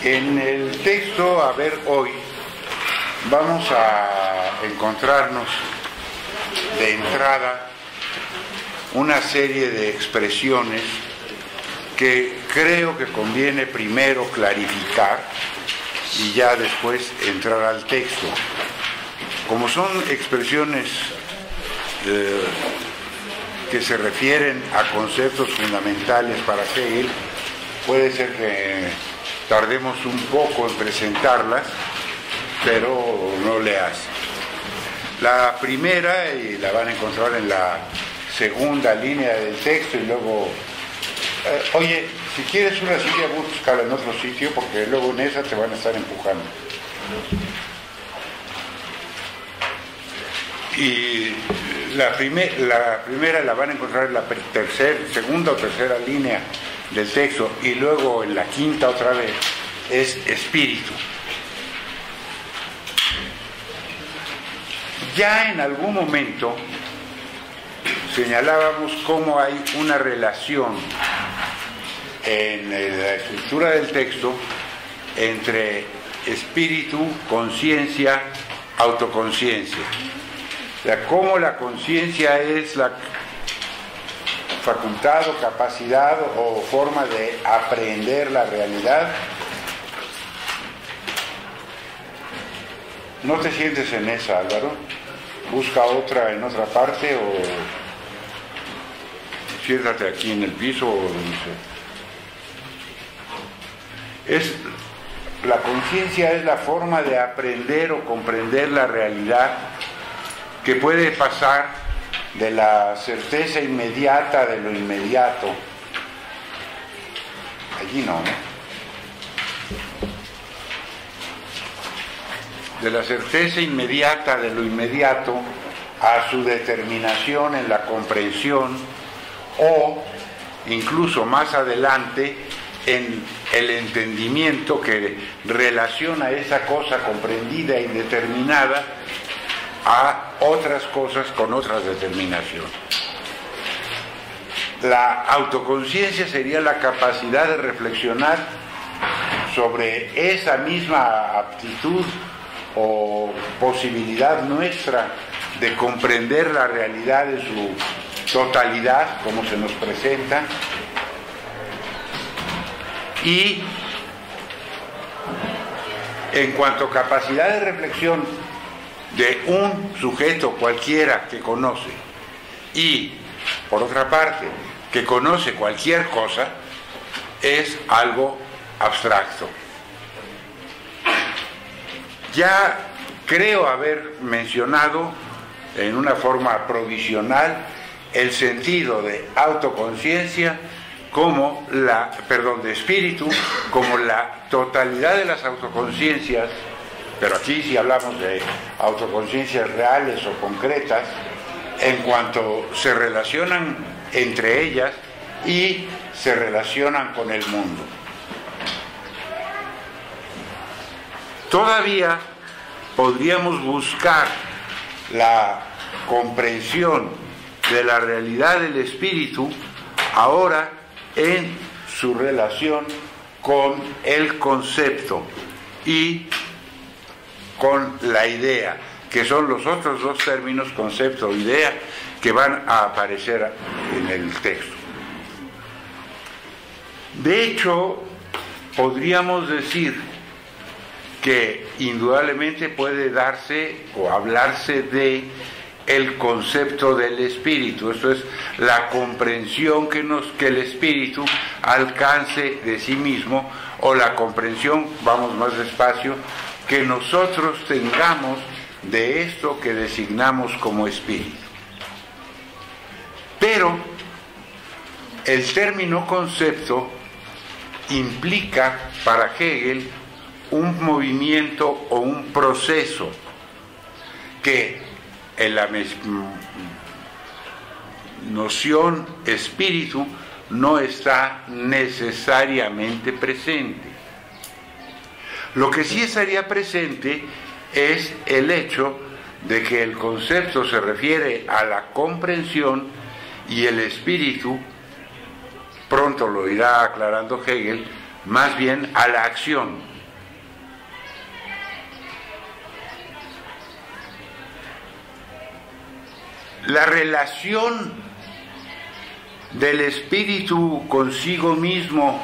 En el texto a ver hoy vamos a encontrarnos de entrada una serie de expresiones que creo que conviene primero clarificar y ya después entrar al texto. Como son expresiones que se refieren a conceptos fundamentales para Hegel, puede ser que tardemos un poco en presentarlas, pero no le hace. La primera, y la van a encontrar en la segunda línea del texto, y luego, oye, si quieres una silla, búscala en otro sitio, porque luego en esa te van a estar empujando. Y la primera la van a encontrar en la segunda o tercera línea del texto, y luego en la quinta otra vez, es espíritu. Ya en algún momento señalábamos cómo hay una relación en la estructura del texto entre espíritu, conciencia, autoconciencia. O sea, cómo la conciencia es la facultad o capacidad o forma de aprehender la realidad. No te sientes en esa, Álvaro. Busca otra en otra parte o siéntate aquí en el piso o donde sea. La conciencia es la forma de aprender o comprender la realidad que puede pasar de la certeza inmediata de lo inmediato. Allí no, de la certeza inmediata de lo inmediato a su determinación en la comprensión, o incluso más adelante en el entendimiento que relaciona esa cosa comprendida y determinada a otras cosas con otras determinaciones. La autoconciencia sería la capacidad de reflexionar sobre esa misma aptitud o posibilidad nuestra de comprender la realidad en su totalidad, como se nos presenta, y en cuanto a capacidad de reflexión de un sujeto cualquiera que conoce, y por otra parte que conoce cualquier cosa, es algo abstracto. Ya creo haber mencionado en una forma provisional el sentido de autoconciencia como de espíritu, como la totalidad de las autoconciencias, pero aquí sí hablamos de autoconciencias reales o concretas, en cuanto se relacionan entre ellas y se relacionan con el mundo. Todavía podríamos buscar la comprensión de la realidad del espíritu ahora en su relación con el concepto y con la idea, que son los otros dos términos, concepto e idea, que van a aparecer en el texto. De hecho, podríamos decir que indudablemente puede darse o hablarse de el concepto del espíritu. Esto es la comprensión que el espíritu alcance de sí mismo, o la comprensión, vamos más despacio, que nosotros tengamos de esto que designamos como espíritu. Pero el término concepto implica para Hegel un movimiento o un proceso que en la noción espíritu no está necesariamente presente. Lo que sí estaría presente es el hecho de que el concepto se refiere a la comprensión y el espíritu, pronto lo irá aclarando Hegel, más bien a la acción. La relación del espíritu consigo mismo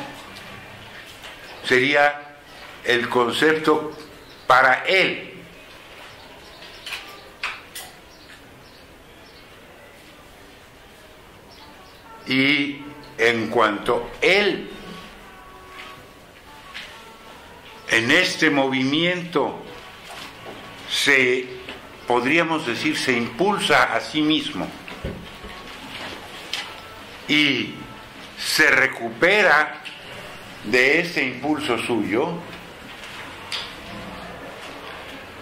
sería el concepto para él. Y en cuanto él, en este movimiento, podríamos decir, se impulsa a sí mismo y se recupera de ese impulso suyo,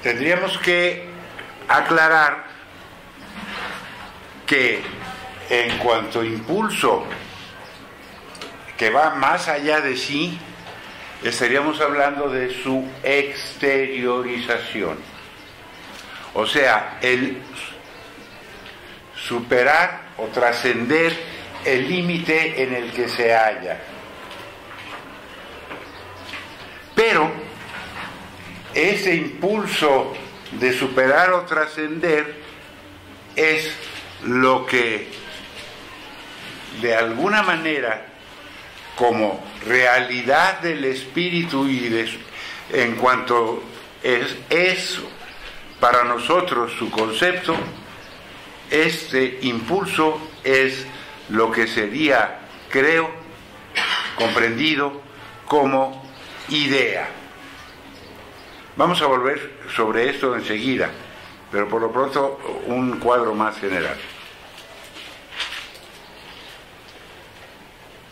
tendríamos que aclarar que en cuanto a impulso que va más allá de sí, estaríamos hablando de su exteriorización. O sea, el superar o trascender el límite en el que se halla. Pero ese impulso de superar o trascender es lo que de alguna manera, como realidad del espíritu y en cuanto es para nosotros su concepto, este impulso es lo que sería, creo, comprendido como idea. Vamos a volver sobre esto enseguida, pero por lo pronto un cuadro más general,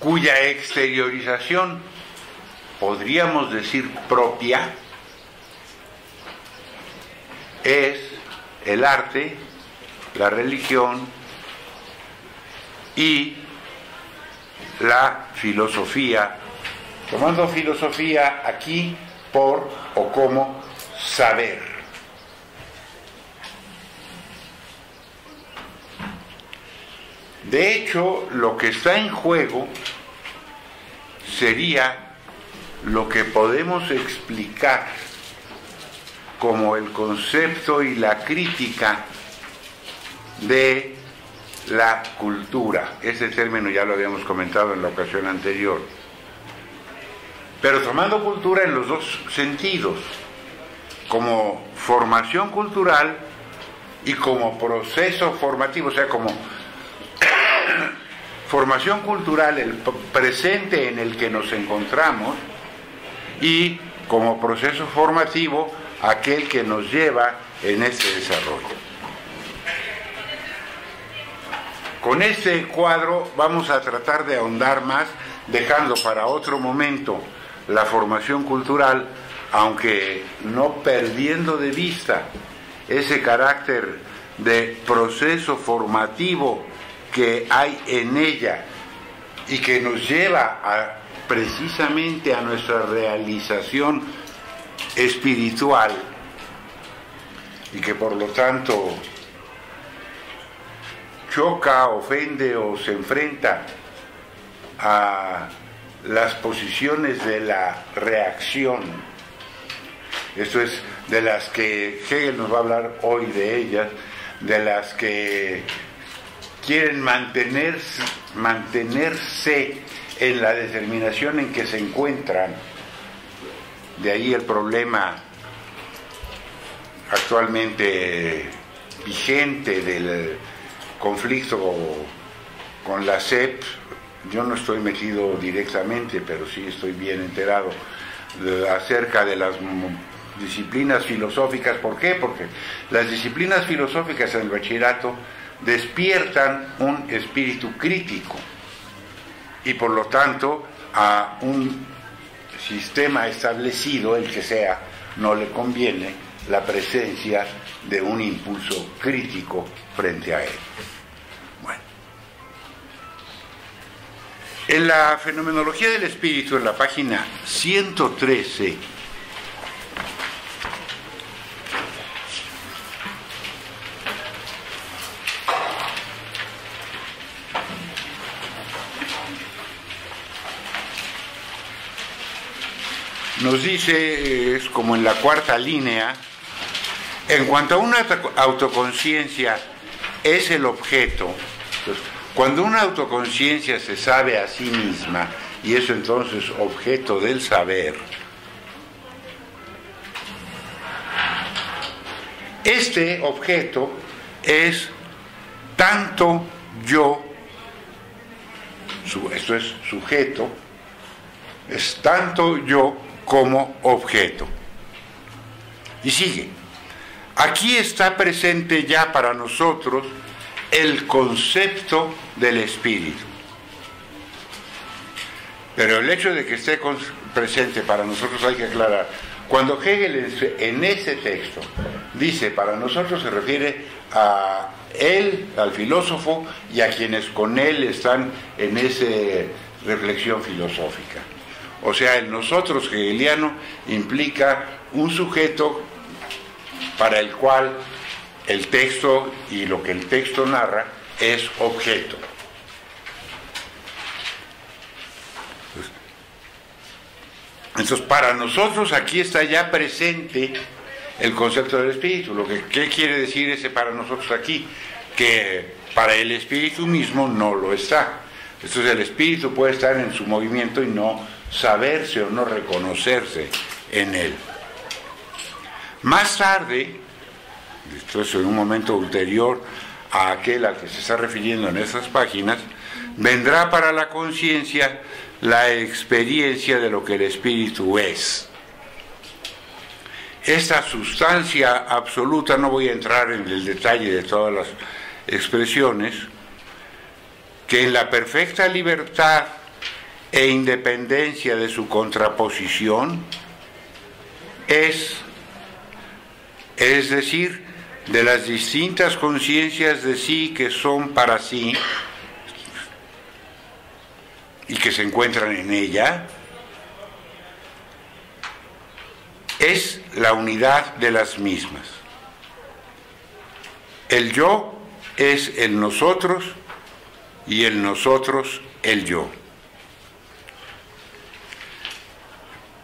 cuya exteriorización podríamos decir propia es el arte, la religión y la filosofía, tomando filosofía aquí por o como saber. De hecho, lo que está en juego sería lo que podemos explicar como el concepto y la crítica de la cultura. Ese término ya lo habíamos comentado en la ocasión anterior. Pero tomando cultura en los dos sentidos, como formación cultural y como proceso formativo, o sea, como formación cultural, el presente en el que nos encontramos, y como proceso formativo, aquel que nos lleva en este desarrollo. Con este cuadro vamos a tratar de ahondar más, dejando para otro momento la formación cultural, aunque no perdiendo de vista ese carácter de proceso formativo que hay en ella y que nos lleva precisamente a nuestra realización espiritual, y que por lo tanto choca, ofende o se enfrenta a las posiciones de la reacción. Esto es de las que Hegel nos va a hablar hoy, de ellas, de las que quieren mantenerse en la determinación en que se encuentran. De ahí el problema actualmente vigente del conflicto con la SEP. Yo no estoy metido directamente, pero sí estoy bien enterado acerca de las disciplinas filosóficas. ¿Por qué? Porque las disciplinas filosóficas en el bachillerato despiertan un espíritu crítico, y por lo tanto a un sistema establecido, el que sea, no le conviene la presencia de un impulso crítico frente a él. Bueno, en la fenomenología del espíritu, en la página 113, nos dice, es como en la cuarta línea, en cuanto a una autoconciencia es el objeto, entonces, cuando una autoconciencia se sabe a sí misma, y es entonces objeto del saber, este objeto es tanto yo, esto es sujeto, es tanto yo como objeto. Y sigue. Aquí está presente ya para nosotros el concepto del espíritu. Pero el hecho de que esté presente para nosotros hay que aclarar. Cuando Hegel en ese texto dice para nosotros, se refiere a él, al filósofo, y a quienes con él están en esa reflexión filosófica. O sea, el nosotros hegeliano implica un sujeto para el cual el texto y lo que el texto narra es objeto. Entonces, para nosotros aquí está ya presente el concepto del espíritu. ¿Qué quiere decir ese para nosotros aquí? Que para el espíritu mismo no lo está. Entonces el espíritu puede estar en su movimiento y no saberse o no reconocerse en él. Más tarde, esto es en un momento ulterior a aquel al que se está refiriendo en esas páginas, vendrá para la conciencia la experiencia de lo que el espíritu es. Esta sustancia absoluta, no voy a entrar en el detalle de todas las expresiones, que en la perfecta libertad e independencia de su contraposición es decir, de las distintas conciencias de sí que son para sí y que se encuentran en ella, es la unidad de las mismas. El yo es el nosotros y el nosotros el yo.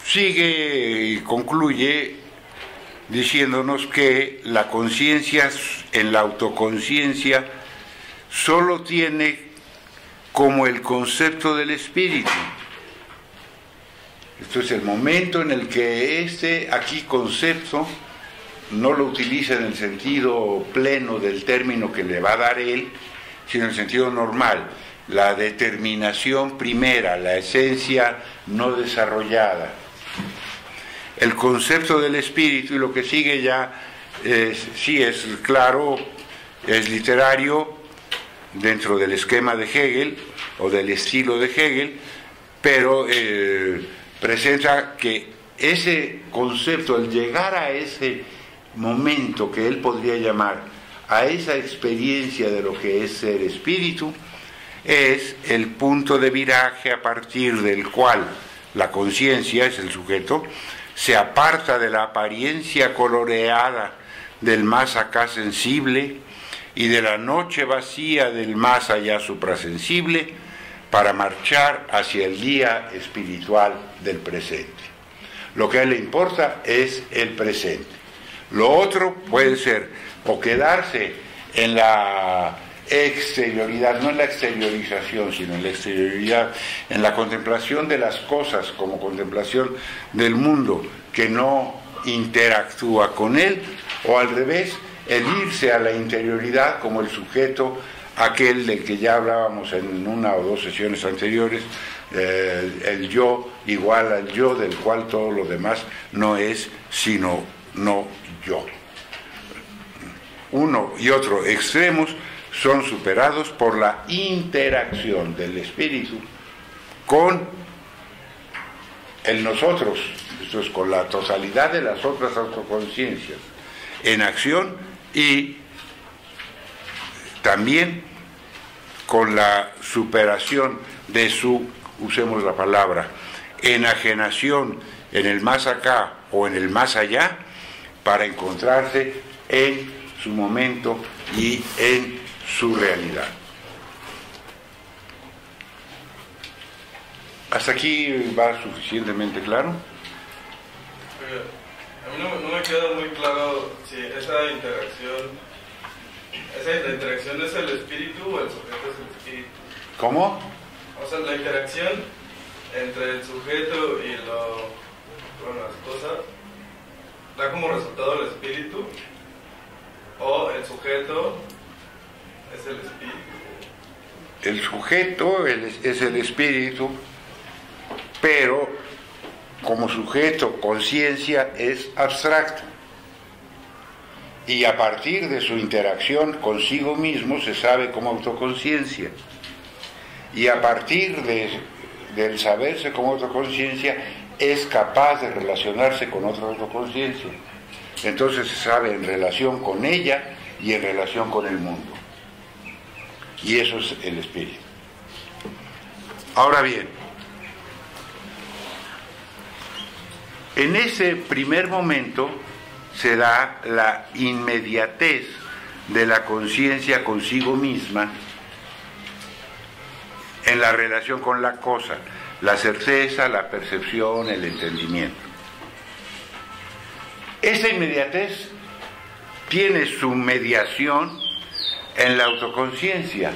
Sigue y concluye diciéndonos que la conciencia, en la autoconciencia, solo tiene como el concepto del espíritu. Esto es el momento en el que este aquí concepto no lo utiliza en el sentido pleno del término que le va a dar él, sino en el sentido normal, la determinación primera, la esencia no desarrollada. El concepto del espíritu, y lo que sigue ya sí es claro, es literario dentro del esquema de Hegel o del estilo de Hegel, pero presenta que ese concepto, el llegar a ese momento que él podría llamar a esa experiencia de lo que es ser espíritu, es el punto de viraje a partir del cual la conciencia, es el sujeto, se aparta de la apariencia coloreada del más acá sensible y de la noche vacía del más allá suprasensible para marchar hacia el día espiritual del presente. Lo que a él le importa es el presente. Lo otro puede ser o quedarse en la exterioridad, no en la exteriorización, sino en la exterioridad, en la contemplación de las cosas como contemplación del mundo que no interactúa con él, o al revés, el irse a la interioridad como el sujeto, aquel del que ya hablábamos en una o dos sesiones anteriores, el yo igual al yo, del cual todo lo demás no es sino no yo. Uno y otro extremos son superados por la interacción del espíritu con el nosotros, esto es, con la totalidad de las otras autoconciencias en acción, y también con la superación de su, usemos la palabra, enajenación en el más acá o en el más allá, para encontrarse en su momento y en su realidad. ¿Hasta aquí va suficientemente claro? A mí no me queda muy claro si esa interacción es el espíritu o el sujeto es el espíritu. ¿Cómo? O sea, la interacción entre el sujeto y las cosas da como resultado el espíritu, o el sujeto es el espíritu. El sujeto es el espíritu, pero como sujeto, conciencia es abstracto. Y a partir de su interacción consigo mismo se sabe como autoconciencia. Y a partir del saberse como autoconciencia es capaz de relacionarse con otra autoconciencia. Entonces se sabe en relación con ella y en relación con el mundo. Y eso es el espíritu. Ahora bien, en ese primer momento se da la inmediatez de la conciencia consigo misma en la relación con la cosa, la certeza, la percepción, el entendimiento. Esa inmediatez tiene su mediación en la autoconciencia,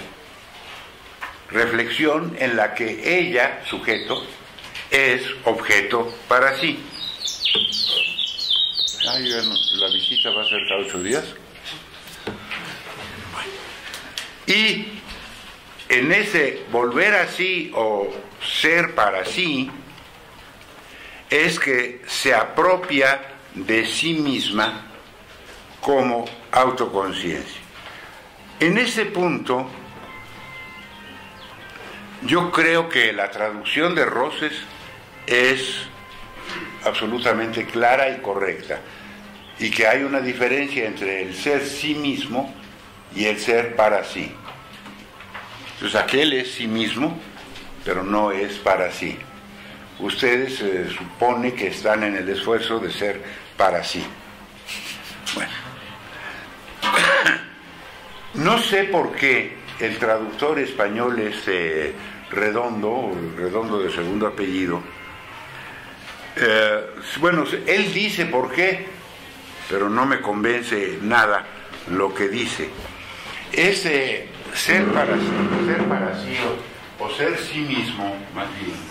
reflexión en la que ella, sujeto, es objeto para sí. Ay, la visita va a ser cada 8 días. Y en ese volver a sí o ser para sí, es que se apropia de sí misma como autoconciencia. En ese punto, yo creo que la traducción de Rosses es absolutamente clara y correcta, y que hay una diferencia entre el ser sí mismo y el ser para sí. Entonces aquel es sí mismo, pero no es para sí. Ustedes se supone que están en el esfuerzo de ser para sí. Bueno, no sé por qué el traductor español es Redondo de segundo apellido. Bueno, él dice por qué, pero no me convence nada lo que dice. Ese ser para sí o ser sí mismo, más bien,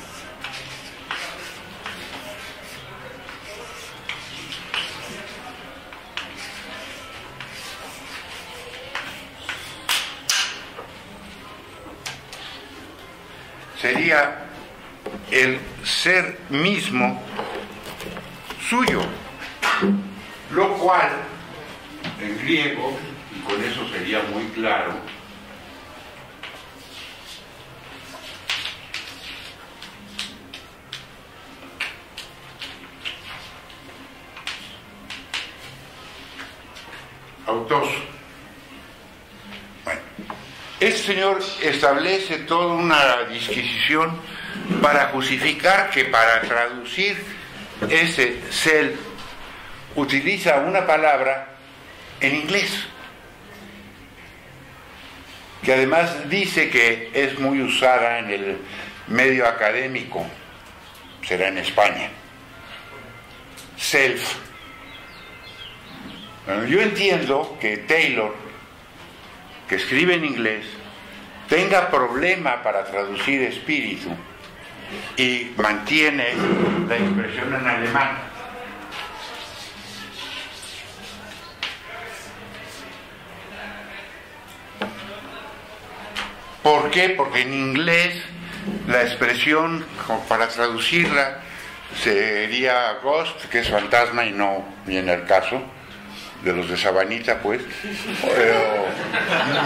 sería el ser mismo suyo, lo cual en griego, y con eso sería muy claro, autos. Bueno, este señor establece toda una disquisición para justificar que para traducir ese self utiliza una palabra en inglés, que además dice que es muy usada en el medio académico, será en España, self. Bueno, yo entiendo que Taylor, que escribe en inglés, tenga problema para traducir espíritu y mantiene la expresión en alemán. ¿Por qué? Porque en inglés la expresión, como para traducirla, sería ghost, que es fantasma y no viene al caso, de los de Sabanita, pues,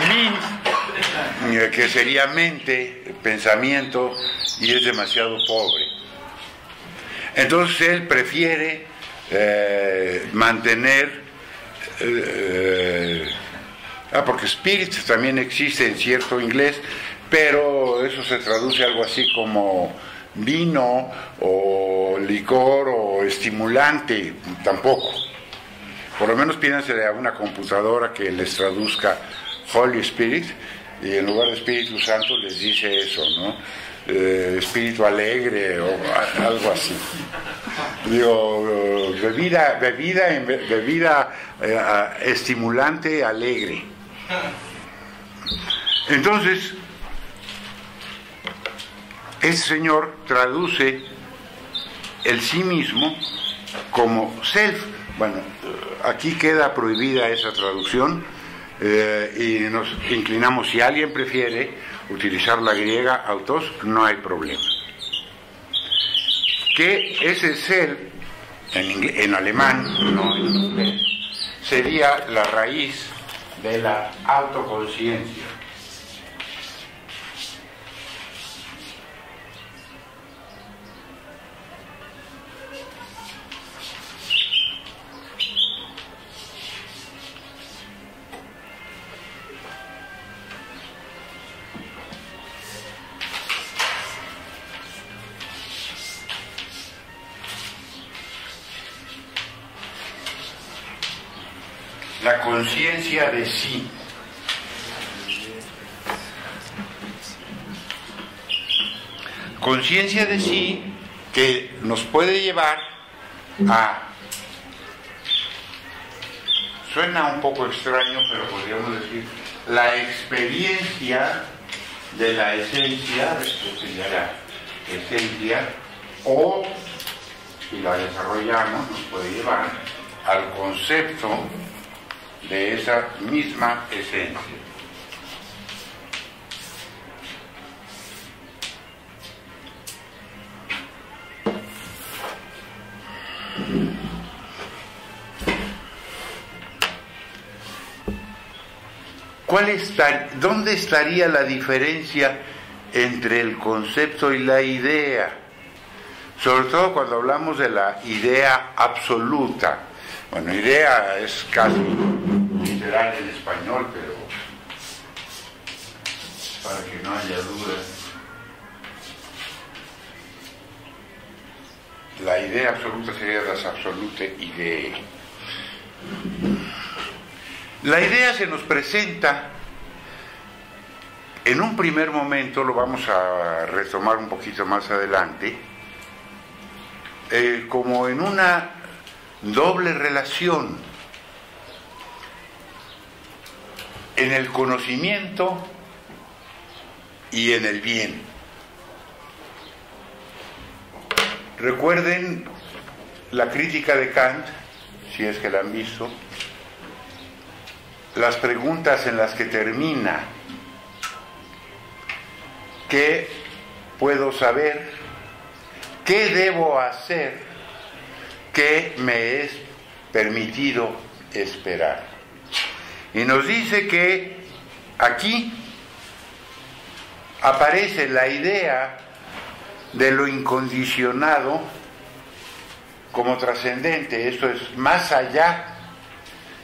mint, que sería mente, pensamiento, y es demasiado pobre. Entonces él prefiere mantener, porque spirit también existe en cierto inglés, pero eso se traduce algo así como vino o licor o estimulante, tampoco. Por lo menos pídansele a una computadora que les traduzca Holy Spirit, y en lugar de Espíritu Santo les dice eso, ¿no? Espíritu alegre o algo así. Digo, bebida estimulante, alegre. Entonces, este señor traduce el sí mismo como self. Bueno, aquí queda prohibida esa traducción y nos inclinamos, si alguien prefiere utilizar la griega autos, no hay problema. Que ese self, en alemán, no en inglés, sería la raíz de la autoconciencia. La conciencia de sí. Conciencia de sí que nos puede llevar a... Suena un poco extraño, pero podríamos decir la experiencia de la esencia, esto sería la esencia, o si la desarrollamos nos puede llevar al concepto de esa misma esencia. ¿Dónde estaría la diferencia entre el concepto y la idea? Sobre todo cuando hablamos de la idea absoluta. Bueno, idea es casi literal en español, pero para que no haya dudas, la idea absoluta sería das absolute idee. La idea se nos presenta en un primer momento, lo vamos a retomar un poquito más adelante, como en una doble relación, en el conocimiento y en el bien. Recuerden la crítica de Kant, si es que la han visto, las preguntas en las que termina: ¿qué puedo saber? ¿Qué debo hacer? ¿Qué me es permitido esperar? Y nos dice que aquí aparece la idea de lo incondicionado como trascendente, esto es más allá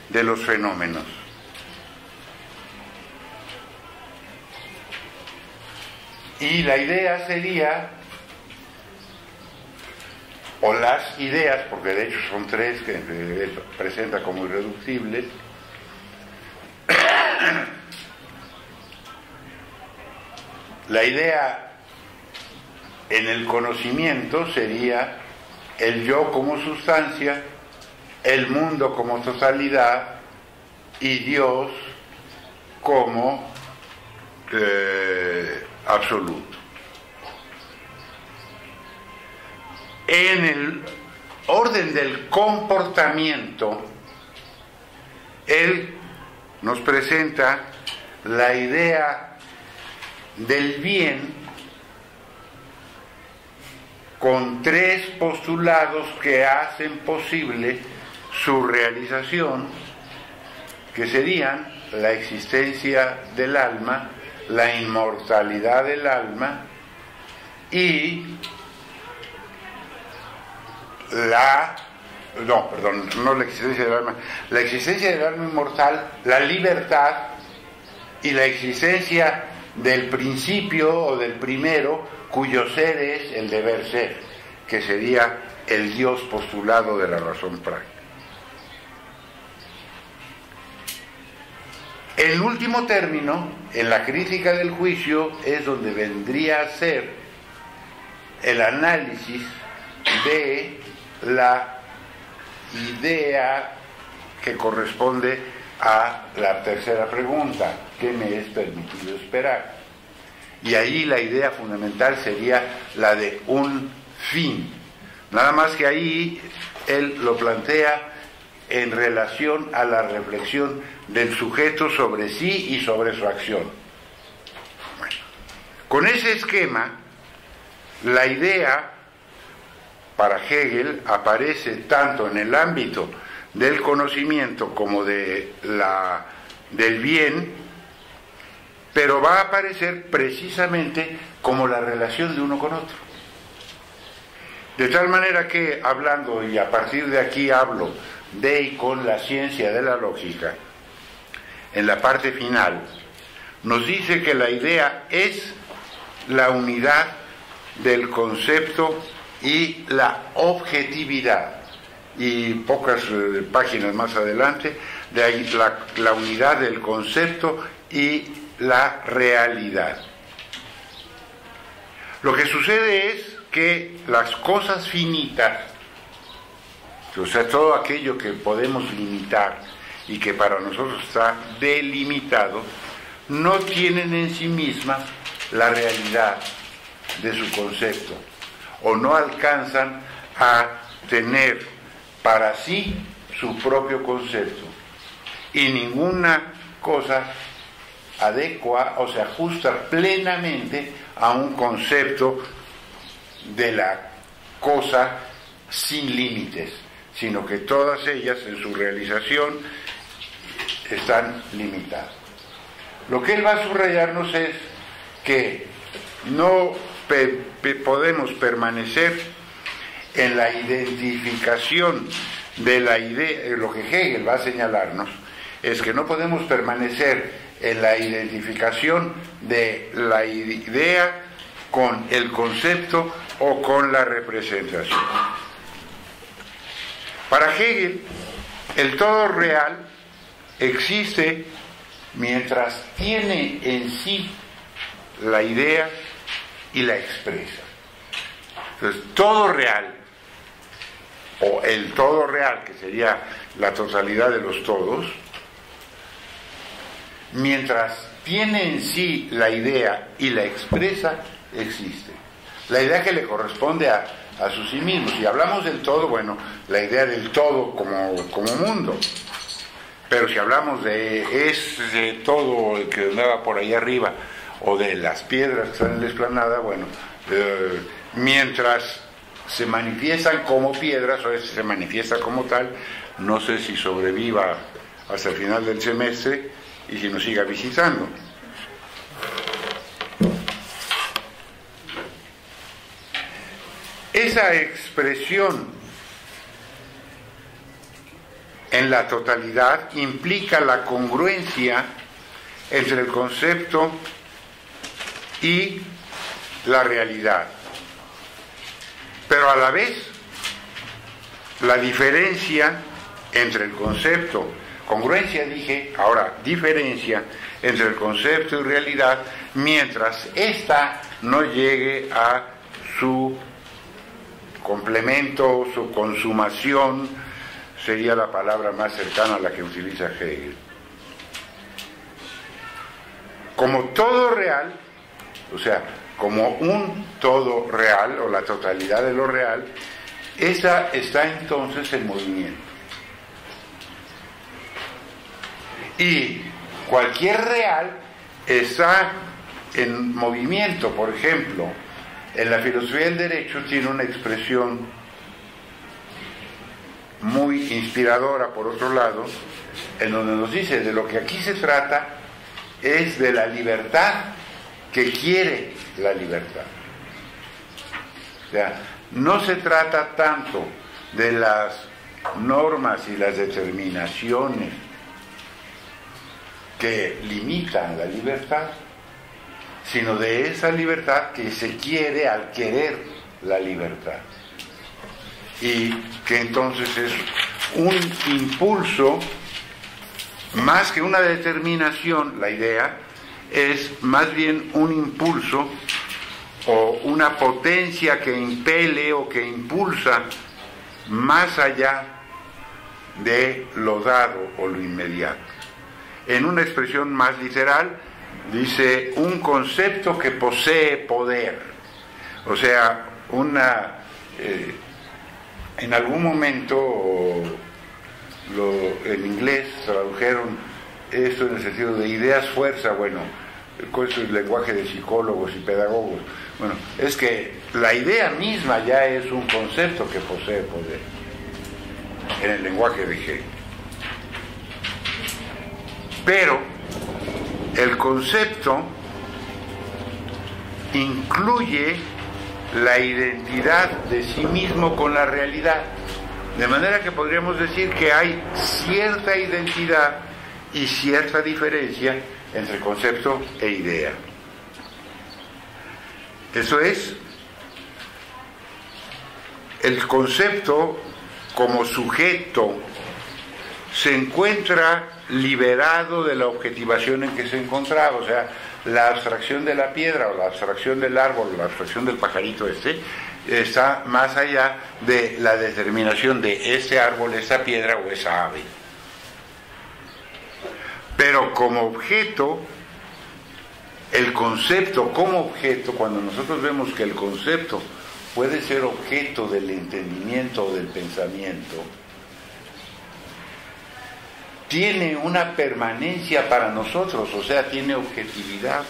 de los fenómenos. Y la idea sería, o las ideas, porque de hecho son tres que él presenta como irreductibles, la idea en el conocimiento sería el yo como sustancia, el mundo como totalidad y Dios como absoluto. En el orden del comportamiento, él nos presenta la idea del bien con tres postulados que hacen posible su realización, que serían la existencia del alma, la inmortalidad del alma y la existencia del alma, la existencia del alma inmortal, la libertad y la existencia del principio o del primero, cuyo ser es el deber ser, que sería el Dios postulado de la razón práctica. En último término, en la crítica del juicio es donde vendría a ser el análisis de la idea que corresponde a la tercera pregunta, ¿qué me es permitido esperar? Y ahí la idea fundamental sería la de un fin. Nada más que ahí él lo plantea en relación a la reflexión del sujeto sobre sí y sobre su acción. Bueno, con ese esquema, la idea para Hegel aparece tanto en el ámbito del conocimiento como del bien, pero va a aparecer precisamente como la relación de uno con otro. De tal manera que, hablando, y a partir de aquí hablo de y con la ciencia de la lógica, en la parte final, nos dice que la idea es la unidad del concepto y la objetividad. Y pocas páginas más adelante, de ahí la unidad del concepto y la realidad. Lo que sucede es que las cosas finitas, o sea, todo aquello que podemos limitar y que para nosotros está delimitado, no tienen en sí mismas la realidad de su concepto, o no alcanzan a tener para sí su propio concepto, y ninguna cosa adecua o se ajusta plenamente a un concepto de la cosa sin límites, sino que todas ellas en su realización están limitadas. Lo que él va a subrayarnos es que no podemos permanecer en la identificación de la idea. Lo que Hegel va a señalarnos es que no podemos permanecer en la identificación de la idea con el concepto o con la representación. Para Hegel, el todo real existe mientras tiene en sí la idea y la expresa. Entonces, todo real, o el todo real, que sería la totalidad de los todos, mientras tiene en sí la idea y la expresa, existe. La idea que le corresponde a su sí mismo. Si hablamos del todo, bueno, la idea del todo como mundo. Pero si hablamos de ese todo el que andaba por ahí arriba, o de las piedras que están en la explanada, bueno, mientras se manifiestan como piedras, o se manifiesta como tal, no sé si sobreviva hasta el final del semestre y si nos siga visitando. Esa expresión en la totalidad implica la congruencia entre el concepto y la realidad, pero a la vez la diferencia entre el concepto, congruencia dije, ahora diferencia entre el concepto y realidad, mientras ésta no llegue a su complemento, su consumación, sería la palabra más cercana a la que utiliza Hegel. Como todo real, o sea, como un todo real, o la totalidad de lo real, esa está entonces en movimiento. Y cualquier real está en movimiento. Por ejemplo, en la filosofía del derecho tiene una expresión muy inspiradora, por otro lado, en donde nos dice, de lo que aquí se trata es de la libertad que quiere la libertad. O sea, no se trata tanto de las normas y las determinaciones que limitan la libertad, sino de esa libertad que se quiere al querer la libertad. Y que entonces es un impulso, más que una determinación, la idea es más bien un impulso o una potencia que impele o que impulsa más allá de lo dado o lo inmediato. En una expresión más literal, dice un concepto que posee poder. O sea, en algún momento en inglés tradujeron esto en el sentido de ideas fuerza. Bueno, eso es lenguaje de psicólogos y pedagogos. Bueno, es que la idea misma ya es un concepto que posee poder en el lenguaje de Hegel. Pero el concepto incluye la identidad de sí mismo con la realidad, de manera que podríamos decir que hay cierta identidad y cierta diferencia entre concepto e idea. Eso es, el concepto como sujeto se encuentra liberado de la objetivación en que se encontraba. O sea, la abstracción de la piedra o la abstracción del árbol o la abstracción del pajarito está más allá de la determinación de ese árbol, esa piedra o esa ave. Pero como objeto, el concepto como objeto, cuando nosotros vemos que el concepto puede ser objeto del entendimiento o del pensamiento, tiene una permanencia para nosotros, o sea, tiene objetividad.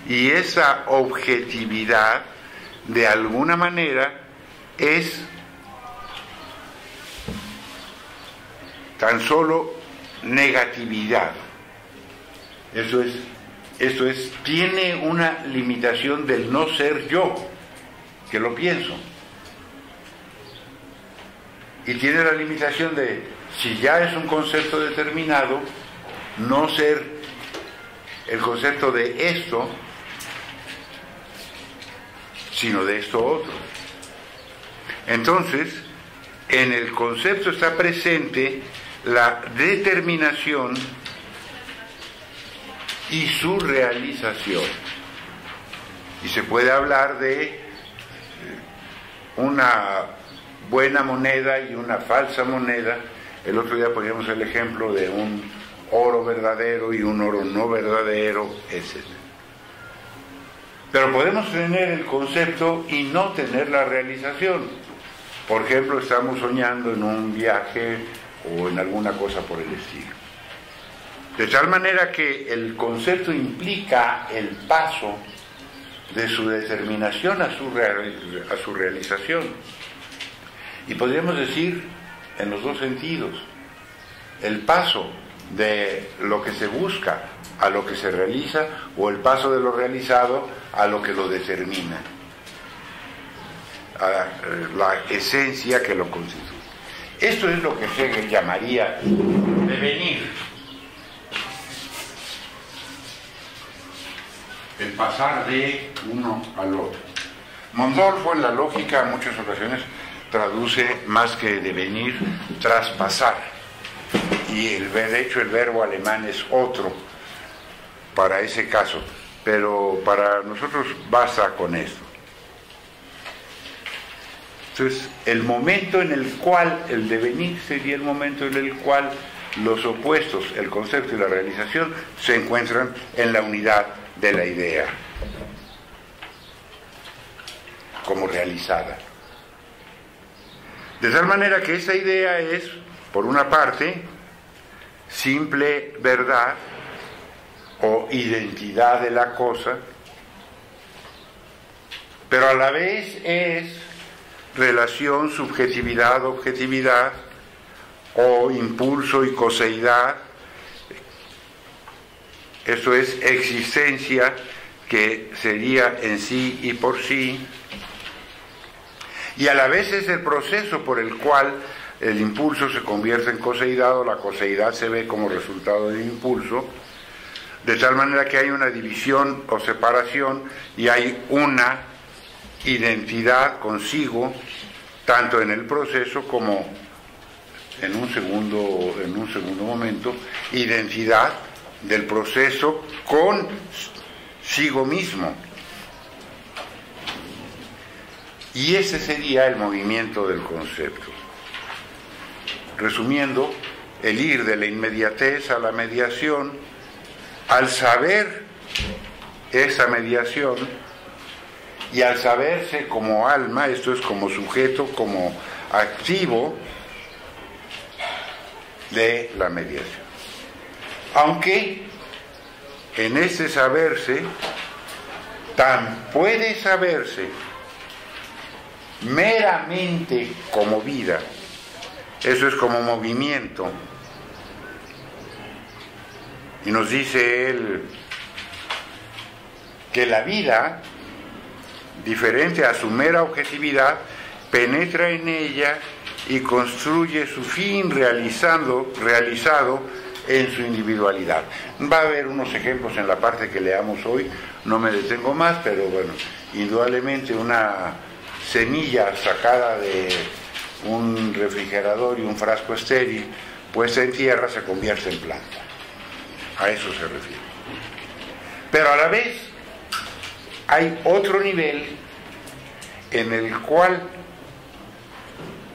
Y esa objetividad, de alguna manera, es tan solo negatividad. Esto es, tiene una limitación del no ser yo, que lo pienso. Y tiene la limitación de, si ya es un concepto determinado, no ser el concepto de esto, sino de esto otro. Entonces, en el concepto está presente la determinación y su realización. Y se puede hablar de una buena moneda y una falsa moneda. El otro día poníamos el ejemplo de un oro verdadero y un oro no verdadero, etc. Pero podemos tener el concepto y no tener la realización. Por ejemplo, estamos soñando en un viaje o en alguna cosa por el estilo. De tal manera que el concepto implica el paso de su determinación a su realización. Y podríamos decir en los dos sentidos, el paso de lo que se busca a lo que se realiza, o el paso de lo realizado a lo que lo determina, a la esencia que lo constituye. Esto es lo que Hegel llamaría devenir, el pasar de uno al otro. Mondolfo en la lógica en muchas ocasiones traduce más que devenir, traspasar, y de hecho el verbo alemán es otro para ese caso, pero para nosotros basta con esto. Entonces, el momento en el cual el devenir sería el momento en el cual los opuestos, el concepto y la realización, se encuentran en la unidad de la idea como realizada. De tal manera que esa idea es, por una parte, simple verdad o identidad de la cosa, pero a la vez es relación, subjetividad, objetividad, o impulso y coseidad. Eso es existencia, que sería en sí y por sí, y a la vez es el proceso por el cual el impulso se convierte en coseidad, o la coseidad se ve como resultado del impulso, de tal manera que hay una división o separación y hay una identidad consigo, tanto en el proceso como en un segundo momento, identidad del proceso consigo mismo. Y ese sería el movimiento del concepto. resumiendo, el ir de la inmediatez a la mediación, al saber esa mediación y al saberse como alma, esto es como sujeto, como activo de la mediación. Aunque en ese saberse, tan puede saberse meramente como vida, eso es como movimiento. Y nos dice él que la vida, diferente a su mera objetividad, penetra en ella y construye su fin realizado en su individualidad. Va a haber unos ejemplos en la parte que leamos hoy, no me detengo más, pero bueno, indudablemente una semilla sacada de un refrigerador y un frasco estéril puesta en tierra se convierte en planta. A eso se refiere. Pero a la vez hay otro nivel en el cual,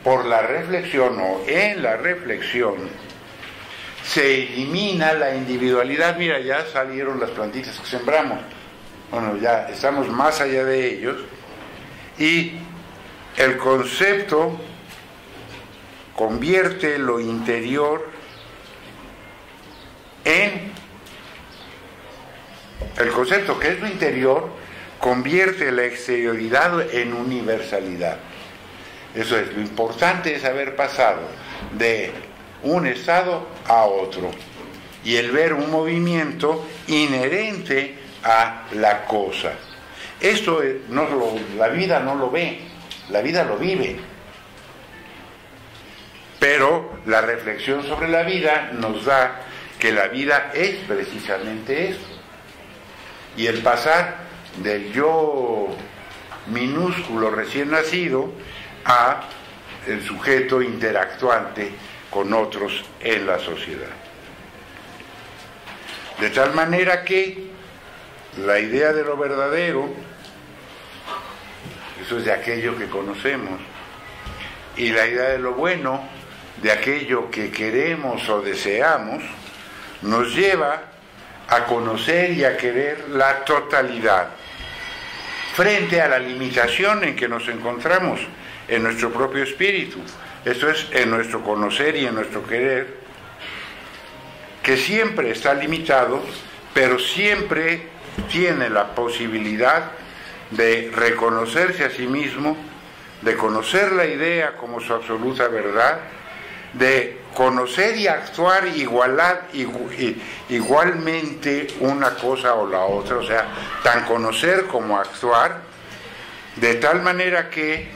por la reflexión o en la reflexión, se elimina la individualidad. Mira, ya salieron las plantitas que sembramos. Bueno, ya estamos más allá de ellos. Y el concepto convierte lo interior en... El concepto que es lo interior convierte la exterioridad en universalidad. Eso es, lo importante es haber pasado de un estado a otro y el ver un movimiento inherente a la cosa. Esto la vida no lo ve, la vida lo vive. Pero la reflexión sobre la vida nos da que la vida es precisamente eso. Y el pasar del yo minúsculo recién nacido a el sujeto interactuante con otros en la sociedad. De tal manera que la idea de lo verdadero, eso es de aquello que conocemos, y la idea de lo bueno, de aquello que queremos o deseamos, nos lleva a conocer y a querer la totalidad, frente a la limitación en que nos encontramos en nuestro propio espíritu. Esto es, en nuestro conocer y en nuestro querer, que siempre está limitado, pero siempre tiene la posibilidad de reconocerse a sí mismo, de conocer la idea como su absoluta verdad, de conocer y actuar igualmente una cosa o la otra, o sea, tan conocer como actuar, de tal manera que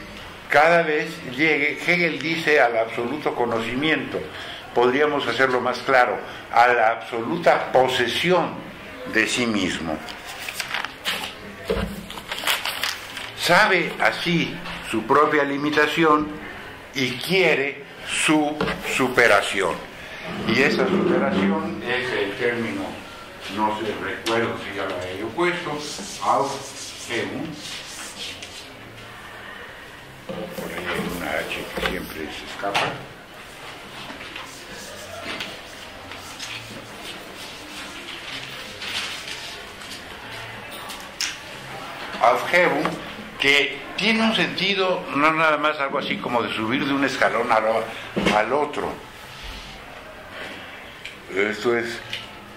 cada vez llegue, Hegel dice, al absoluto conocimiento, podríamos hacerlo más claro, a la absoluta posesión de sí mismo. Sabe así su propia limitación y quiere su superación. Y esa superación es el término, no sé, recuerdo si ya lo he puesto, Aufhebung. Por ahí hay una H que siempre se escapa. Aufhebung, que tiene un sentido, no nada más algo así como de subir de un escalón al otro. Esto es,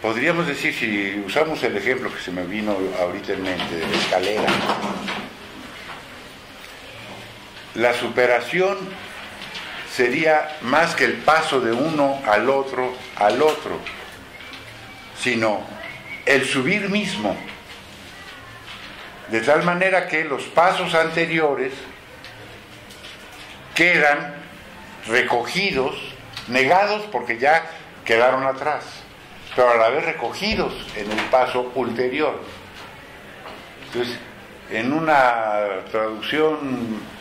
podríamos decir, si usamos el ejemplo que se me vino ahorita en mente, de la escalera, la superación sería más que el paso de uno al otro, sino el subir mismo, de tal manera que los pasos anteriores quedan recogidos, negados porque ya quedaron atrás, pero a la vez recogidos en el paso ulterior. Entonces, en una traducción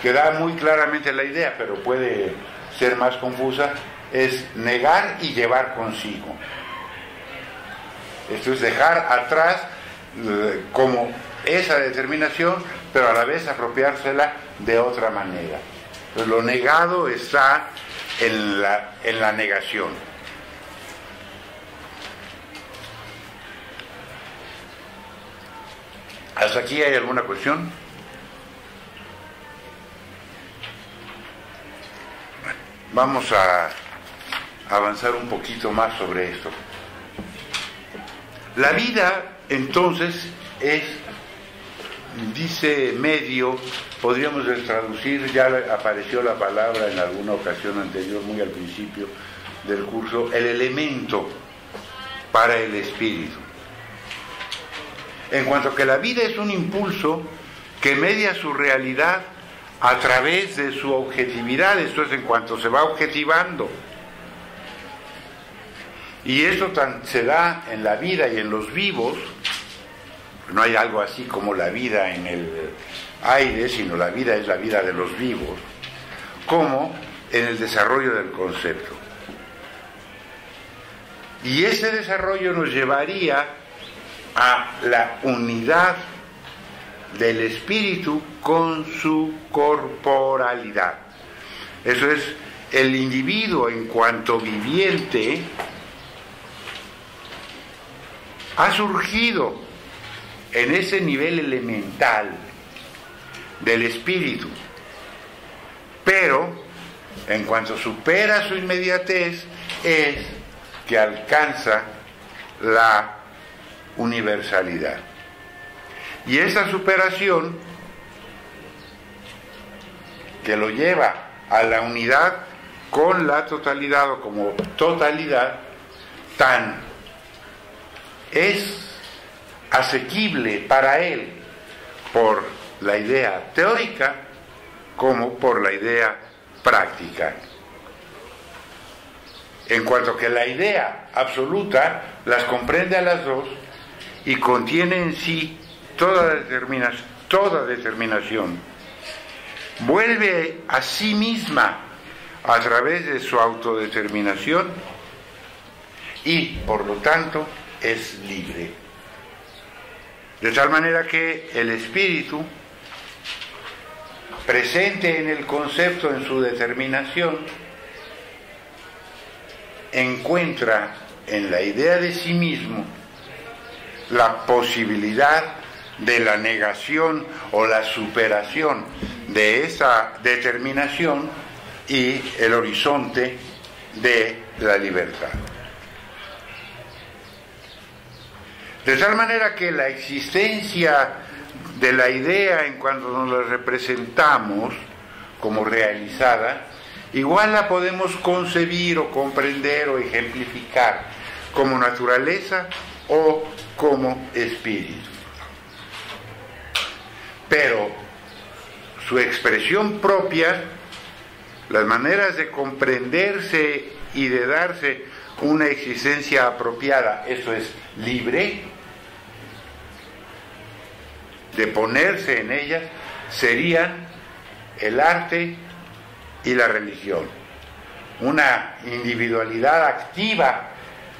que da muy claramente la idea, pero puede ser más confusa, es negar y llevar consigo. Esto es dejar atrás como esa determinación, pero a la vez apropiársela de otra manera. Pues lo negado está en la negación. ¿Hasta aquí hay alguna cuestión? Vamos a avanzar un poquito más sobre esto. La vida, entonces, es, dice Medio, podríamos traducir, ya apareció la palabra en alguna ocasión anterior, muy al principio del curso, el elemento para el espíritu. En cuanto que la vida es un impulso que media su realidad a través de su objetividad, esto es en cuanto se va objetivando. Y esto se da en la vida y en los vivos. No hay algo así como la vida en el aire, sino la vida es la vida de los vivos, como en el desarrollo del concepto. Y ese desarrollo nos llevaría a la unidad del espíritu con su corporalidad. Eso es, el individuo en cuanto viviente ha surgido en ese nivel elemental del espíritu, pero en cuanto supera su inmediatez es que alcanza la universalidad. Y esa superación que lo lleva a la unidad con la totalidad o como totalidad, tan es asequible para él por la idea teórica como por la idea práctica. En cuanto que la idea absoluta las comprende a las dos y contiene en sí toda determinación, vuelve a sí misma a través de su autodeterminación y, por lo tanto, es libre. De tal manera que el espíritu, presente en el concepto, en su determinación, encuentra en la idea de sí mismo la posibilidad de la negación o la superación de esa determinación y el horizonte de la libertad. De tal manera que la existencia de la idea en cuanto nos la representamos como realizada, igual la podemos concebir o comprender o ejemplificar como naturaleza o como espíritu. Pero su expresión propia, las maneras de comprenderse y de darse una existencia apropiada, eso es libre, de ponerse en ellas, serían el arte y la religión. Una individualidad activa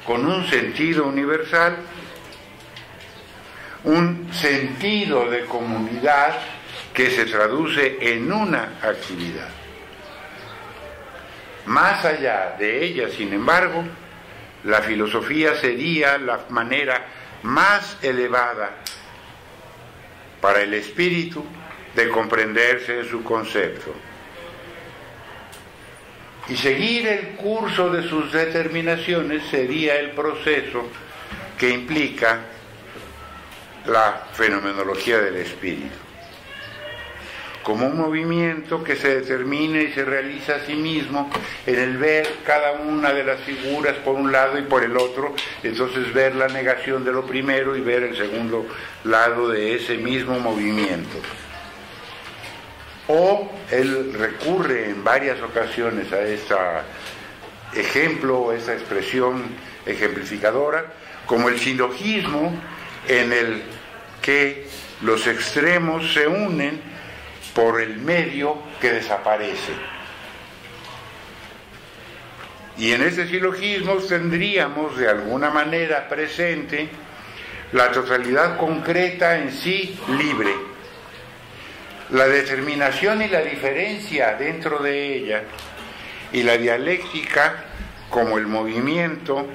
con un sentido universal, un sentido de comunidad que se traduce en una actividad. Más allá de ella, sin embargo, la filosofía sería la manera más elevada para el espíritu de comprenderse en su concepto. Y seguir el curso de sus determinaciones sería el proceso que implica la fenomenología del espíritu, como un movimiento que se determina y se realiza a sí mismo en el ver cada una de las figuras por un lado y por el otro, entonces ver la negación de lo primero y ver el segundo lado de ese mismo movimiento. O él recurre en varias ocasiones a este ejemplo, a esta expresión ejemplificadora, como el silogismo en el que los extremos se unen por el medio que desaparece. Y en ese silogismo tendríamos de alguna manera presente la totalidad concreta en sí libre, la determinación y la diferencia dentro de ella, y la dialéctica como el movimiento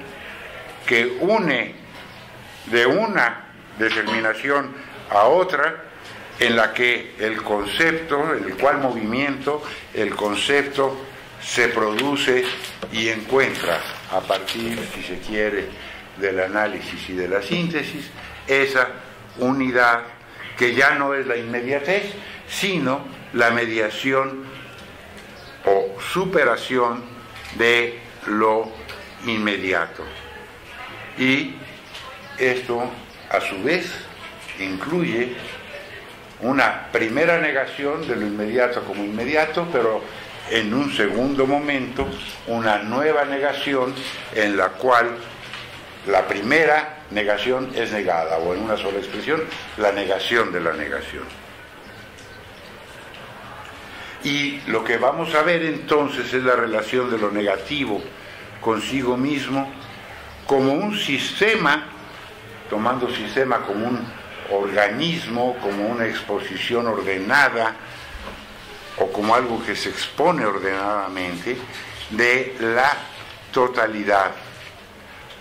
que une de una determinación a otra, en la que el concepto, en el cual movimiento, el concepto se produce y encuentra a partir, si se quiere, del análisis y de la síntesis, esa unidad que ya no es la inmediatez, sino la mediación o superación de lo inmediato. Y esto, a su vez, incluye una primera negación de lo inmediato como inmediato, pero en un segundo momento una nueva negación en la cual la primera negación es negada, o en una sola expresión, la negación de la negación. Y lo que vamos a ver entonces es la relación de lo negativo consigo mismo como un sistema, tomando sistema como un organismo, como una exposición ordenada o como algo que se expone ordenadamente de la totalidad,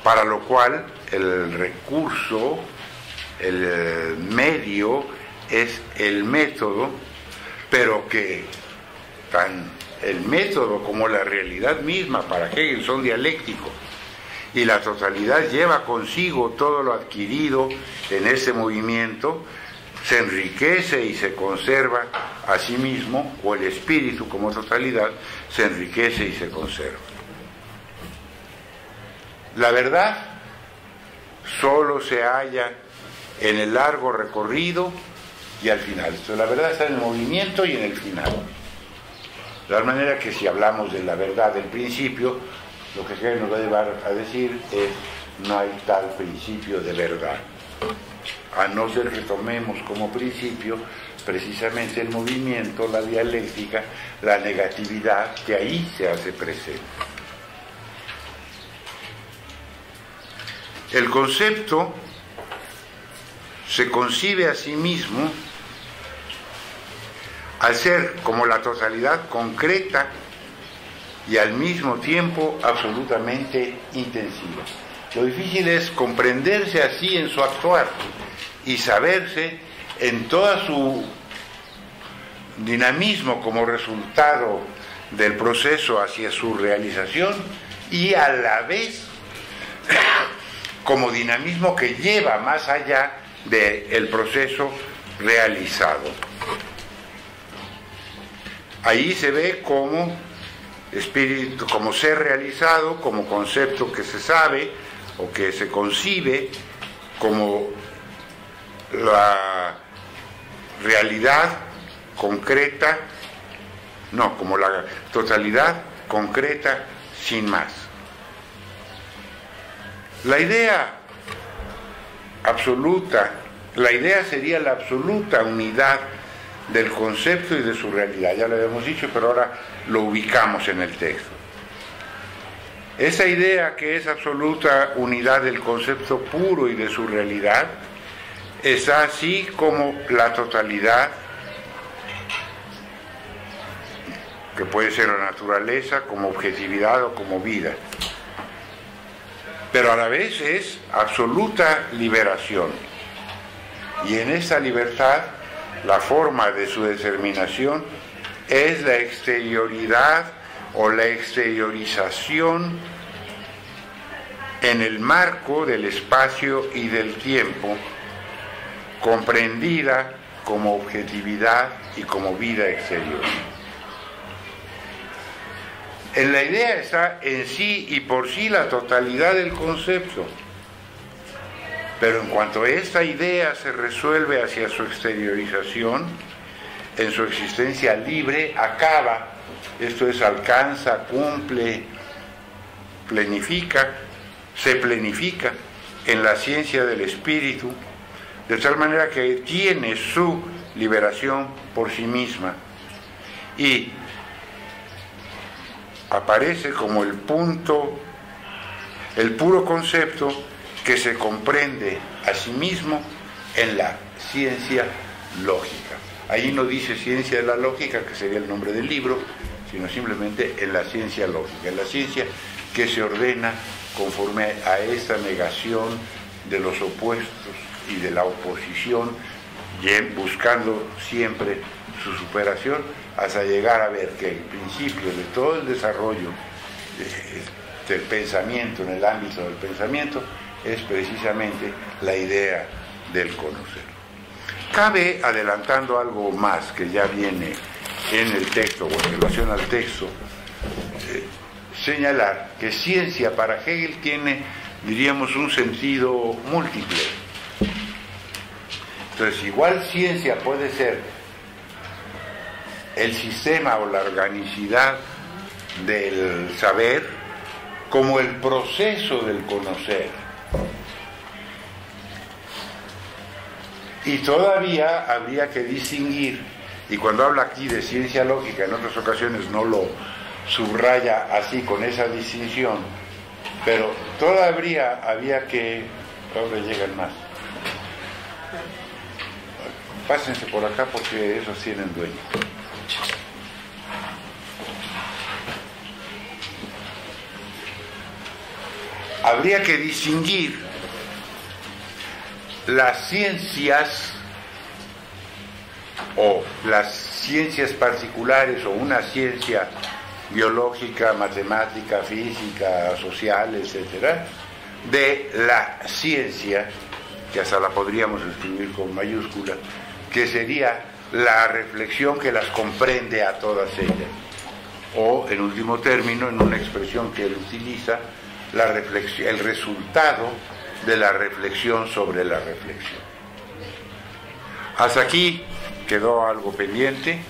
para lo cual el recurso, el medio es el método, pero que tan el método como la realidad misma para Hegel son dialécticos, y la totalidad lleva consigo todo lo adquirido en ese movimiento, se enriquece y se conserva a sí mismo, o el espíritu como totalidad se enriquece y se conserva. La verdad solo se halla en el largo recorrido y al final. Entonces, la verdad está en el movimiento y en el final. De tal manera que si hablamos de la verdad del principio, lo que Hegel nos va a llevar a decir es: no hay tal principio de verdad, a no ser que tomemos como principio precisamente el movimiento, la dialéctica, la negatividad que ahí se hace presente. El concepto se concibe a sí mismo al ser como la totalidad concreta y al mismo tiempo absolutamente intensiva. Lo difícil es comprenderse así en su actuar y saberse en todo su dinamismo como resultado del proceso hacia su realización, y a la vez como dinamismo que lleva más allá del proceso realizado. Ahí se ve como espíritu, como ser realizado, como concepto que se sabe o que se concibe, como la realidad concreta, no, como la totalidad concreta sin más. La idea absoluta, la idea sería la absoluta unidad del concepto y de su realidad, ya lo habíamos dicho, pero ahora lo ubicamos en el texto. Esa idea que es absoluta unidad del concepto puro y de su realidad es así como la totalidad, que puede ser la naturaleza, como objetividad o como vida, pero a la vez es absoluta liberación, y en esa libertad la forma de su determinación es la exterioridad o la exteriorización en el marco del espacio y del tiempo, comprendida como objetividad y como vida exterior. En la idea está en sí y por sí la totalidad del concepto, pero en cuanto esta idea se resuelve hacia su exteriorización, en su existencia libre acaba, esto es, alcanza, cumple, plenifica, se plenifica en la ciencia del espíritu, de tal manera que tiene su liberación por sí misma y aparece como el punto, el puro concepto que se comprende a sí mismo en la ciencia lógica. Ahí no dice ciencia de la lógica, que sería el nombre del libro, sino simplemente en la ciencia lógica, en la ciencia que se ordena conforme a esa negación de los opuestos y de la oposición, buscando siempre su superación, hasta llegar a ver que el principio de todo el desarrollo del pensamiento, en el ámbito del pensamiento, es precisamente la idea del conocer. Cabe, adelantando algo más que ya viene en el texto o en relación al texto, señalar que ciencia para Hegel tiene, diríamos, un sentido múltiple. Entonces, igual ciencia puede ser el sistema o la organicidad del saber, como el proceso del conocer. Y todavía habría que distinguir, y cuando habla aquí de ciencia lógica, en otras ocasiones no lo subraya así con esa distinción, pero todavía había que... Ahora llegan más. Pásense por acá porque esos tienen dueño. Habría que distinguir las ciencias o las ciencias particulares o una ciencia biológica, matemática, física, social, etcétera, de la ciencia, que hasta la podríamos escribir con mayúscula, que sería la reflexión que las comprende a todas ellas, o en último término, en una expresión que él utiliza, la reflexión, el resultado de la reflexión sobre la reflexión. Hasta aquí quedó algo pendiente.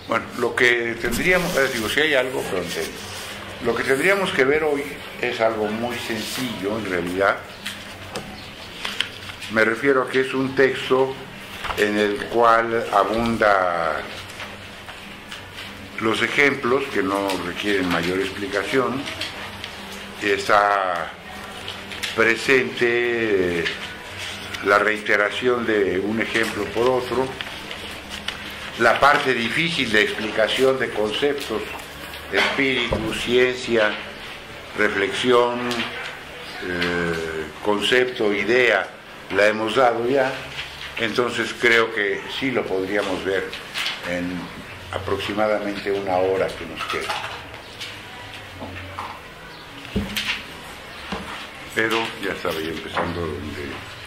Bueno, lo que tendríamos, digo, si hay algo, pero en serio, lo que tendríamos que ver hoy es algo muy sencillo, en realidad. Me refiero a que es un texto en el cual abunda los ejemplos, que no requieren mayor explicación. Está presente la reiteración de un ejemplo por otro, la parte difícil de explicación de conceptos, espíritu, ciencia, reflexión, concepto, idea, la hemos dado ya. Entonces creo que sí lo podríamos ver en aproximadamente una hora que nos queda. Pero ya estaba ya empezando donde...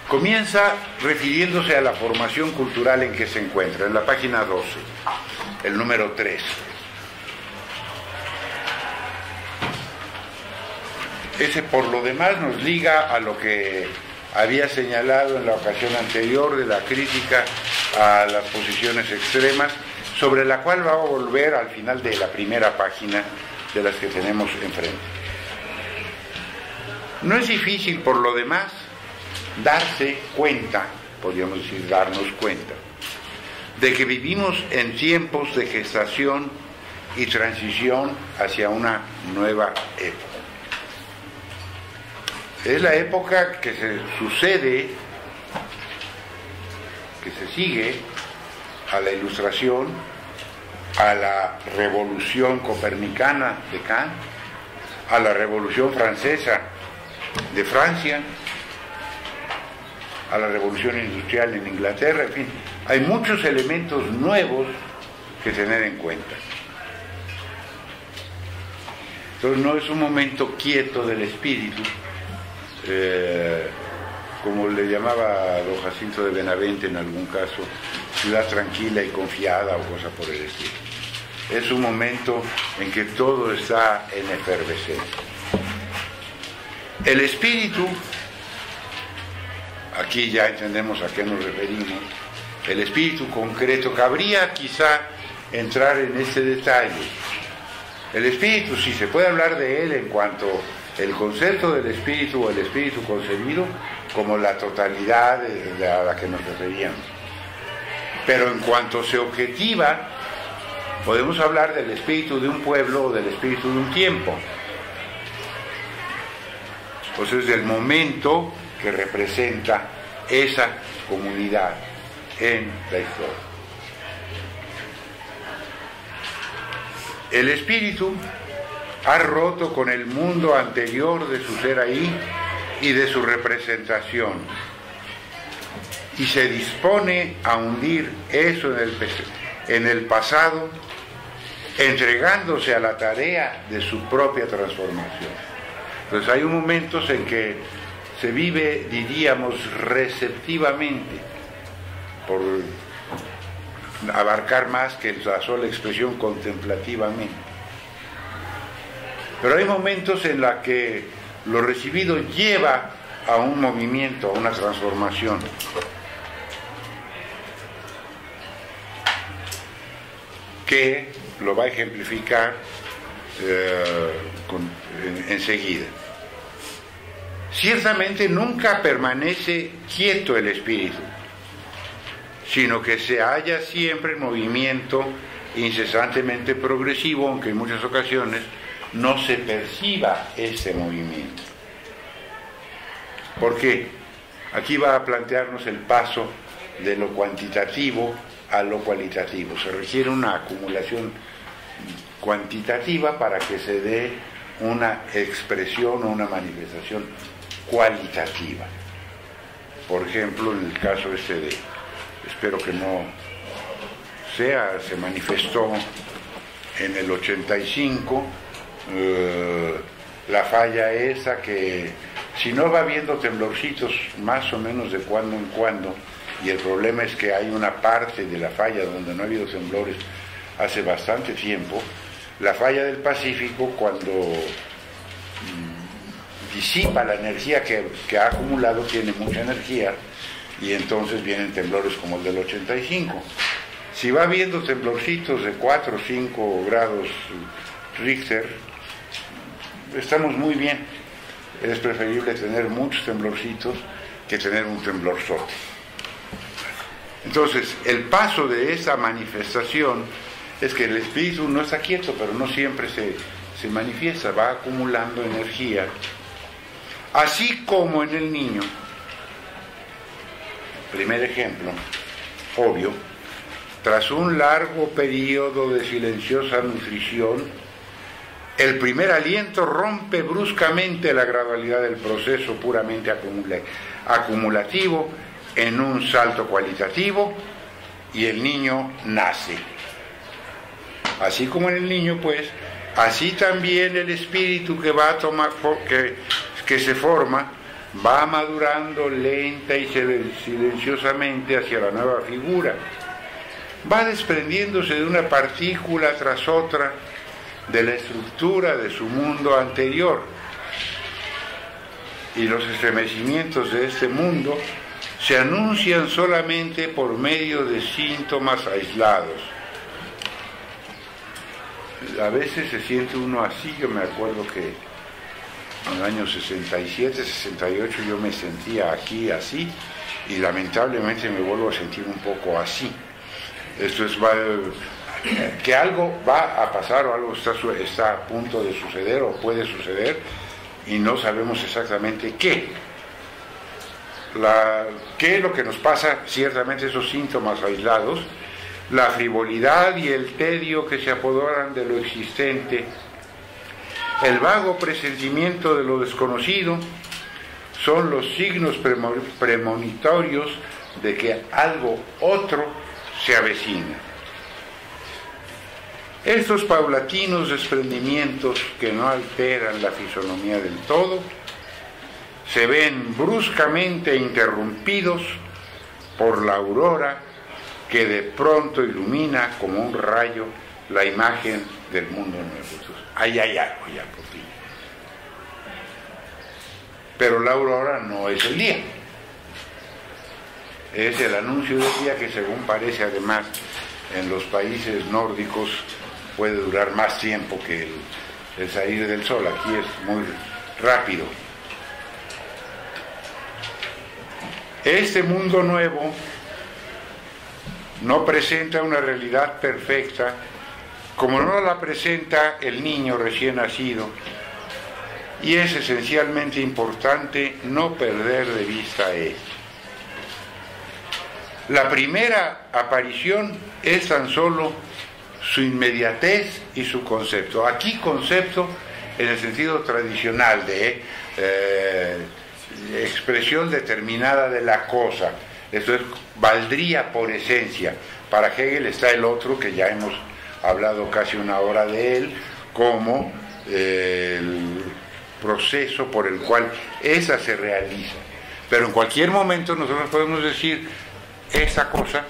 Comienza refiriéndose a la formación cultural en que se encuentra, en la página 12, el número 3. Ese, por lo demás, nos liga a lo que había señalado en la ocasión anterior de la crítica a las posiciones extremas, sobre la cual va a volver al final de la primera página de las que tenemos enfrente. No es difícil, por lo demás, darse cuenta, podríamos decir darnos cuenta, de que vivimos en tiempos de gestación y transición hacia una nueva época. Es la época que se sucede, que se sigue a la Ilustración, a la Revolución Copernicana de Kant, a la Revolución Francesa de Francia, a la Revolución Industrial en Inglaterra, en fin, hay muchos elementos nuevos que tener en cuenta. Entonces no es un momento quieto del espíritu, como le llamaba don Jacinto de Benavente en algún caso, ciudad tranquila y confiada o cosa por el estilo. Es un momento en que todo está en efervescencia. El espíritu, aquí ya entendemos a qué nos referimos, el espíritu concreto, cabría quizá entrar en este detalle. El espíritu, sí se puede hablar de él en cuanto el concepto del espíritu o el espíritu concebido como la totalidad a la que nos referíamos. Pero en cuanto se objetiva, podemos hablar del espíritu de un pueblo o del espíritu de un tiempo. Entonces, del momento que representa esa comunidad en la historia. El espíritu ha roto con el mundo anterior de su ser ahí y de su representación, y se dispone a hundir eso en el pasado, entregándose a la tarea de su propia transformación. Entonces hay momentos en que se vive, diríamos, receptivamente, por abarcar más que la sola expresión contemplativamente. Pero hay momentos en los que lo recibido lleva a un movimiento, a una transformación. Que lo va a ejemplificar enseguida. Ciertamente nunca permanece quieto el espíritu, sino que se halla siempre en movimiento incesantemente progresivo, aunque en muchas ocasiones no se perciba ese movimiento. ¿Por qué? Aquí va a plantearnos el paso de lo cuantitativo a lo cualitativo. Se requiere una acumulación cuantitativa para que se dé una expresión o una manifestación cualitativa. Por ejemplo, en el caso espero que no sea, se manifestó en el 85, la falla esa que, si no va habiendo temblorcitos más o menos de cuando en cuando, y el problema es que hay una parte de la falla donde no ha habido temblores hace bastante tiempo, la falla del Pacífico, cuando disipa la energía que ha acumulado, tiene mucha energía, y entonces vienen temblores como el del 85. Si va habiendo temblorcitos de 4 o 5 grados Richter, estamos muy bien. Es preferible tener muchos temblorcitos que tener un temblorzote. Entonces, el paso de esa manifestación es que el espíritu no está quieto, pero no siempre se manifiesta, va acumulando energía, así como en el niño. Primer ejemplo, obvio, tras un largo periodo de silenciosa nutrición, el primer aliento rompe bruscamente la gradualidad del proceso puramente acumulativo en un salto cualitativo, y el niño nace. Así como en el niño, pues, así también el espíritu que va a tomar, que se forma, va madurando lenta y silenciosamente hacia la nueva figura. Va desprendiéndose de una partícula tras otra de la estructura de su mundo anterior. Y los estremecimientos de este mundo se anuncian solamente por medio de síntomas aislados. A veces se siente uno así. Yo me acuerdo que en el año 67, 68 yo me sentía aquí así, y lamentablemente me vuelvo a sentir un poco así. Esto es que algo va a pasar, o algo está a punto de suceder o puede suceder, y no sabemos exactamente qué. ¿Qué es lo que nos pasa? Ciertamente esos síntomas aislados, la frivolidad y el tedio que se apoderan de lo existente, el vago presentimiento de lo desconocido, son los signos premonitorios de que algo otro se avecina. Estos paulatinos desprendimientos, que no alteran la fisonomía del todo, se ven bruscamente interrumpidos por la aurora que de pronto ilumina como un rayo la imagen del mundo nuevo. Entonces, ahí hay algo ya por fin. Pero la aurora no es el día. Es el anuncio del día que, según parece además en los países nórdicos, puede durar más tiempo que el salir del sol. Aquí es muy rápido. Este mundo nuevo no presenta una realidad perfecta, como no la presenta el niño recién nacido, y es esencialmente importante no perder de vista esto. La primera aparición es tan solo su inmediatez y su concepto. Aquí concepto en el sentido tradicional de expresión determinada de la cosa. Esto es, valdría por esencia. Para Hegel está el otro, que ya hemos hablado casi una hora de él, como el proceso por el cual esa se realiza. Pero en cualquier momento nosotros podemos decir, esa cosa,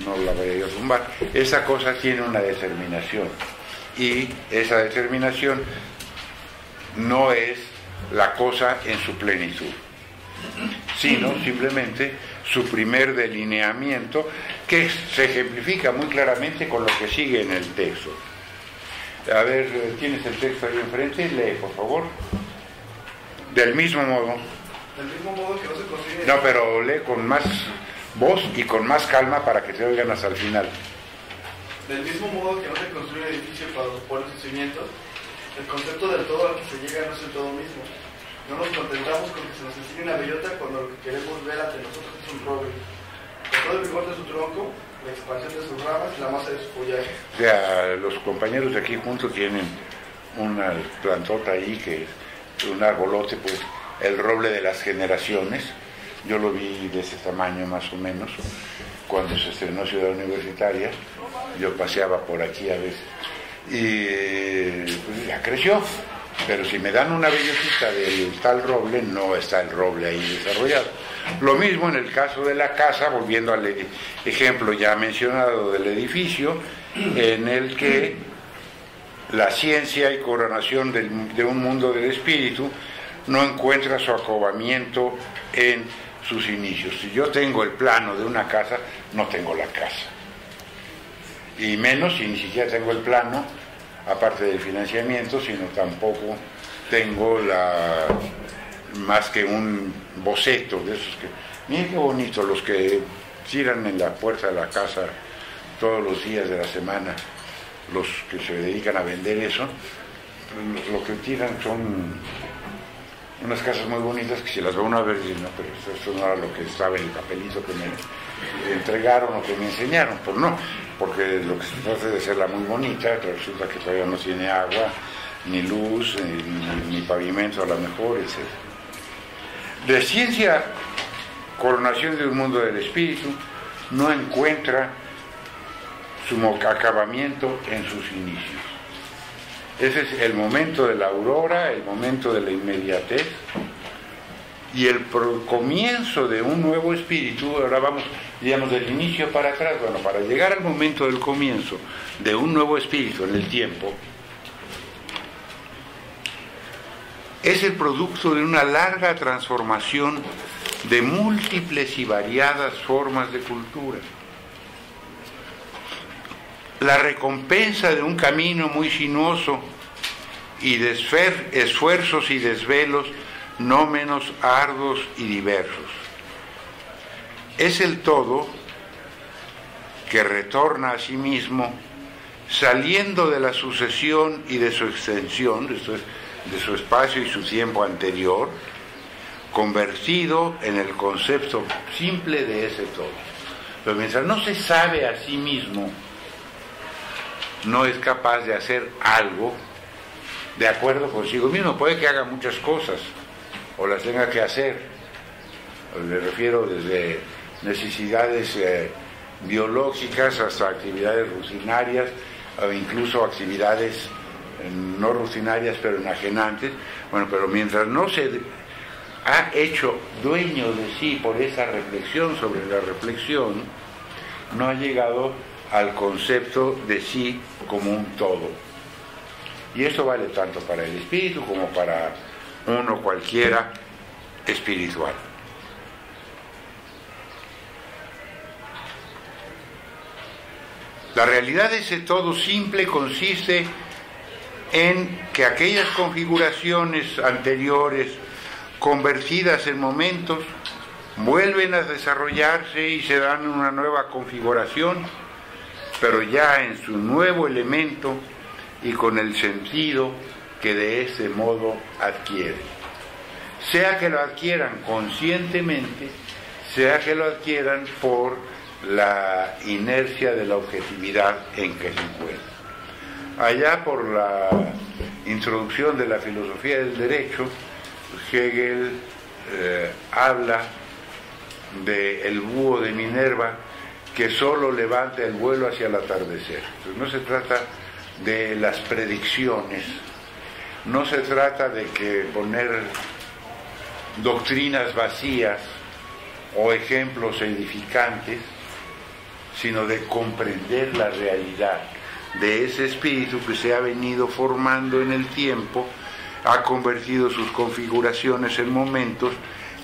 no la voy a yo a tumbar, esa cosa tiene una determinación, y esa determinación no es la cosa en su plenitud, sino simplemente su primer delineamiento, que se ejemplifica muy claramente con lo que sigue en el texto. A ver, ¿tienes el texto ahí enfrente? Lee, por favor. Del mismo modo. Del mismo modo que no se construye... No, pero lee con más voz y con más calma para que se oigan hasta el final. Del mismo modo que no se construye un edificio para poner sus cimientos, el concepto del todo al que se llega no es el todo mismo. No nos contentamos con que se nos enseñe una bellota cuando lo que queremos ver ante nosotros es un roble. Con todo el vigor de su tronco, la expansión de sus ramas y la masa de su follaje. O sea, los compañeros de aquí juntos tienen una plantota ahí que es un arbolote, pues el roble de las generaciones. Yo lo vi de ese tamaño más o menos cuando se estrenó Ciudad Universitaria. Yo paseaba por aquí a veces y pues ya creció, pero si me dan una bellotita del tal roble, no está el roble ahí desarrollado. Lo mismo en el caso de la casa, volviendo al ejemplo ya mencionado del edificio, en el que la ciencia y coronación de un mundo del espíritu no encuentra su acobamiento en sus inicios. Si yo tengo el plano de una casa, no tengo la casa. Y menos si ni siquiera tengo el plano, aparte del financiamiento, sino tampoco tengo más que un boceto de esos que... Miren qué bonito, los que tiran en la puerta de la casa todos los días de la semana, los que se dedican a vender eso, lo que tiran son unas casas muy bonitas que si las va uno a ver, no, pero eso no era lo que estaba en el papelito que me entregaron o que me enseñaron. Pues no, porque lo que se trata es de hacerla muy bonita, pero resulta que todavía no tiene agua, ni luz, ni pavimento a lo mejor, etc. De ciencia, coronación de un mundo del espíritu, no encuentra su acabamiento en sus inicios. Ese es el momento de la aurora, el momento de la inmediatez y el comienzo de un nuevo espíritu. Ahora vamos, digamos, del inicio para atrás. Bueno, para llegar al momento del comienzo de un nuevo espíritu en el tiempo, es el producto de una larga transformación de múltiples y variadas formas de cultura. La recompensa de un camino muy sinuoso y de esfuerzos y desvelos no menos arduos y diversos. Es el todo que retorna a sí mismo, saliendo de la sucesión y de su extensión, esto es, de su espacio y su tiempo anterior, convertido en el concepto simple de ese todo. Pero mientras no se sabe a sí mismo, no es capaz de hacer algo de acuerdo consigo mismo. Puede que haga muchas cosas o las tenga que hacer, le refiero desde necesidades biológicas hasta actividades rutinarias o incluso actividades no rutinarias pero enajenantes. Bueno, pero mientras no se ha hecho dueño de sí por esa reflexión sobre la reflexión, no ha llegado al concepto de sí como un todo. Y eso vale tanto para el espíritu como para uno cualquiera espiritual. La realidad de ese todo simple consiste en que aquellas configuraciones anteriores, convertidas en momentos, vuelven a desarrollarse y se dan una nueva configuración, pero ya en su nuevo elemento y con el sentido que de ese modo adquieren. Sea que lo adquieran conscientemente, sea que lo adquieran por la inercia de la objetividad en que se encuentran. Allá por la introducción de la filosofía del derecho, Hegel habla del búho de Minerva que solo levanta el vuelo hacia el atardecer. Entonces, no se trata de las predicciones, no se trata de que poner doctrinas vacías o ejemplos edificantes, sino de comprender la realidad de ese espíritu que se ha venido formando en el tiempo, ha convertido sus configuraciones en momentos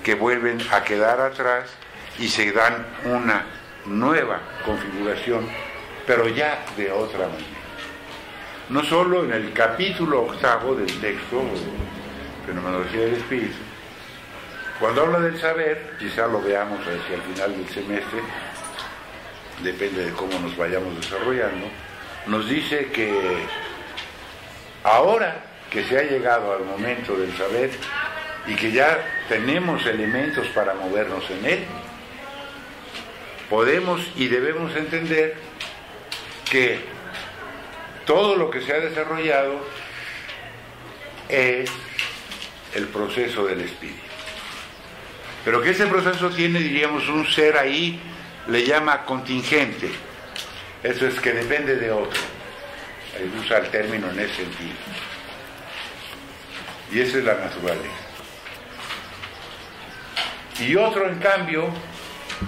que vuelven a quedar atrás y se dan una nueva configuración, pero ya de otra manera. No solo en el capítulo 8 del texto, Fenomenología del Espíritu, cuando habla del saber, quizá lo veamos hacia el final del semestre, depende de cómo nos vayamos desarrollando, nos dice que ahora que se ha llegado al momento del saber y que ya tenemos elementos para movernos en él, podemos y debemos entender que todo lo que se ha desarrollado es el proceso del espíritu. Pero que ese proceso tiene, diríamos, un ser ahí, le llama contingente. Eso es que depende de otro. Él usa el término en ese sentido. Y esa es la naturaleza. Y otro, en cambio,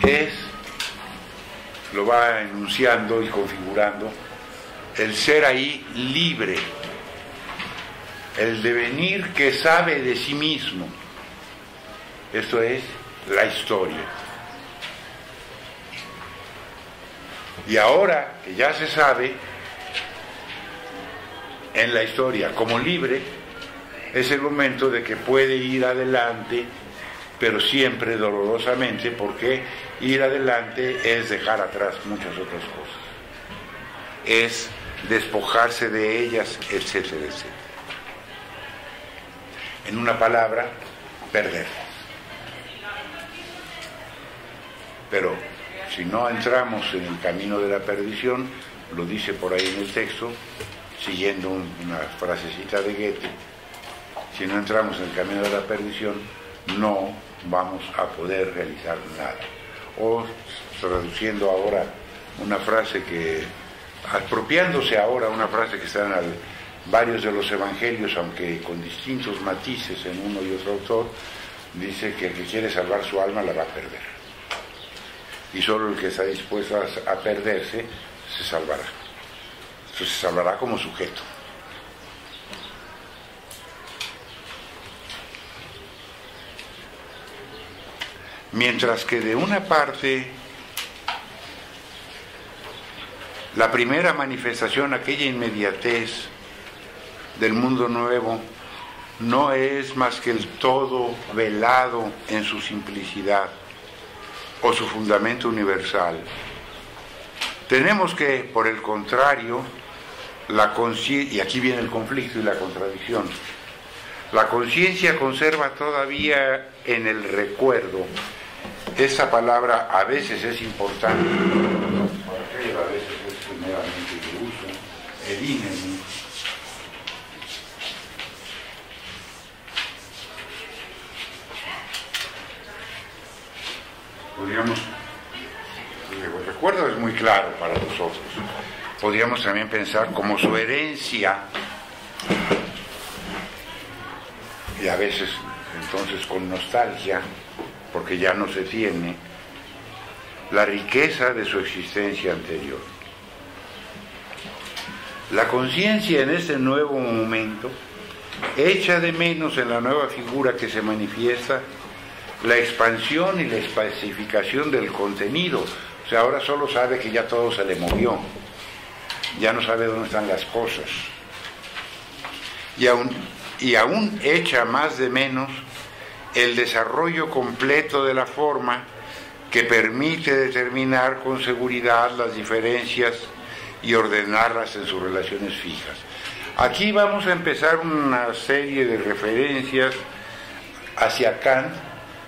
es, lo va enunciando y configurando, el ser ahí libre, el devenir que sabe de sí mismo. Esto es la historia. Y ahora que ya se sabe, en la historia como libre, es el momento de que puede ir adelante, pero siempre dolorosamente, porque ir adelante es dejar atrás muchas otras cosas, es despojarse de ellas, etcétera, etcétera. En una palabra, perderlas. Pero si no entramos en el camino de la perdición, lo dice por ahí en el texto, siguiendo una frasecita de Goethe, si no entramos en el camino de la perdición, no vamos a poder realizar nada. O traduciendo ahora una frase que, apropiándose ahora una frase que está en varios de los evangelios, aunque con distintos matices en uno y otro autor, dice que el que quiere salvar su alma la va a perder. Y solo el que está dispuesto a perderse se salvará. Entonces se salvará como sujeto. Mientras que de una parte, la primera manifestación, aquella inmediatez del mundo nuevo, no es más que el todo velado en su simplicidad o su fundamento universal. Tenemos que, por el contrario, la conciencia, y aquí viene el conflicto y la contradicción, la conciencia conserva todavía en el recuerdo. Esa palabra a veces es importante, a veces es meramente de uso, el ínimo. Podríamos, el recuerdo es muy claro para nosotros, podríamos también pensar como su herencia, y a veces entonces con nostalgia, porque ya no se tiene, la riqueza de su existencia anterior. La conciencia en este nuevo momento echa de menos en la nueva figura que se manifiesta la expansión y la especificación del contenido. O sea, ahora solo sabe que ya todo se le movió. ya no sabe dónde están las cosas. Y aún echa más de menos el desarrollo completo de la forma que permite determinar con seguridad las diferencias y ordenarlas en sus relaciones fijas. Aquí vamos a empezar una serie de referencias hacia Kant,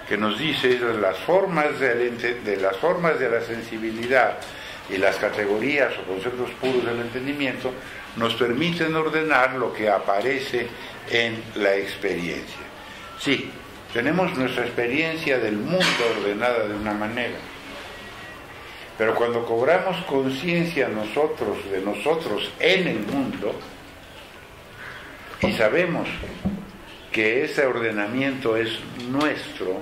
que nos dice las formas de la sensibilidad y las categorías o conceptos puros del entendimiento nos permiten ordenar lo que aparece en la experiencia. Sí, tenemos nuestra experiencia del mundo ordenada de una manera, pero cuando cobramos conciencia de nosotros en el mundo, y sabemos que ese ordenamiento es nuestro,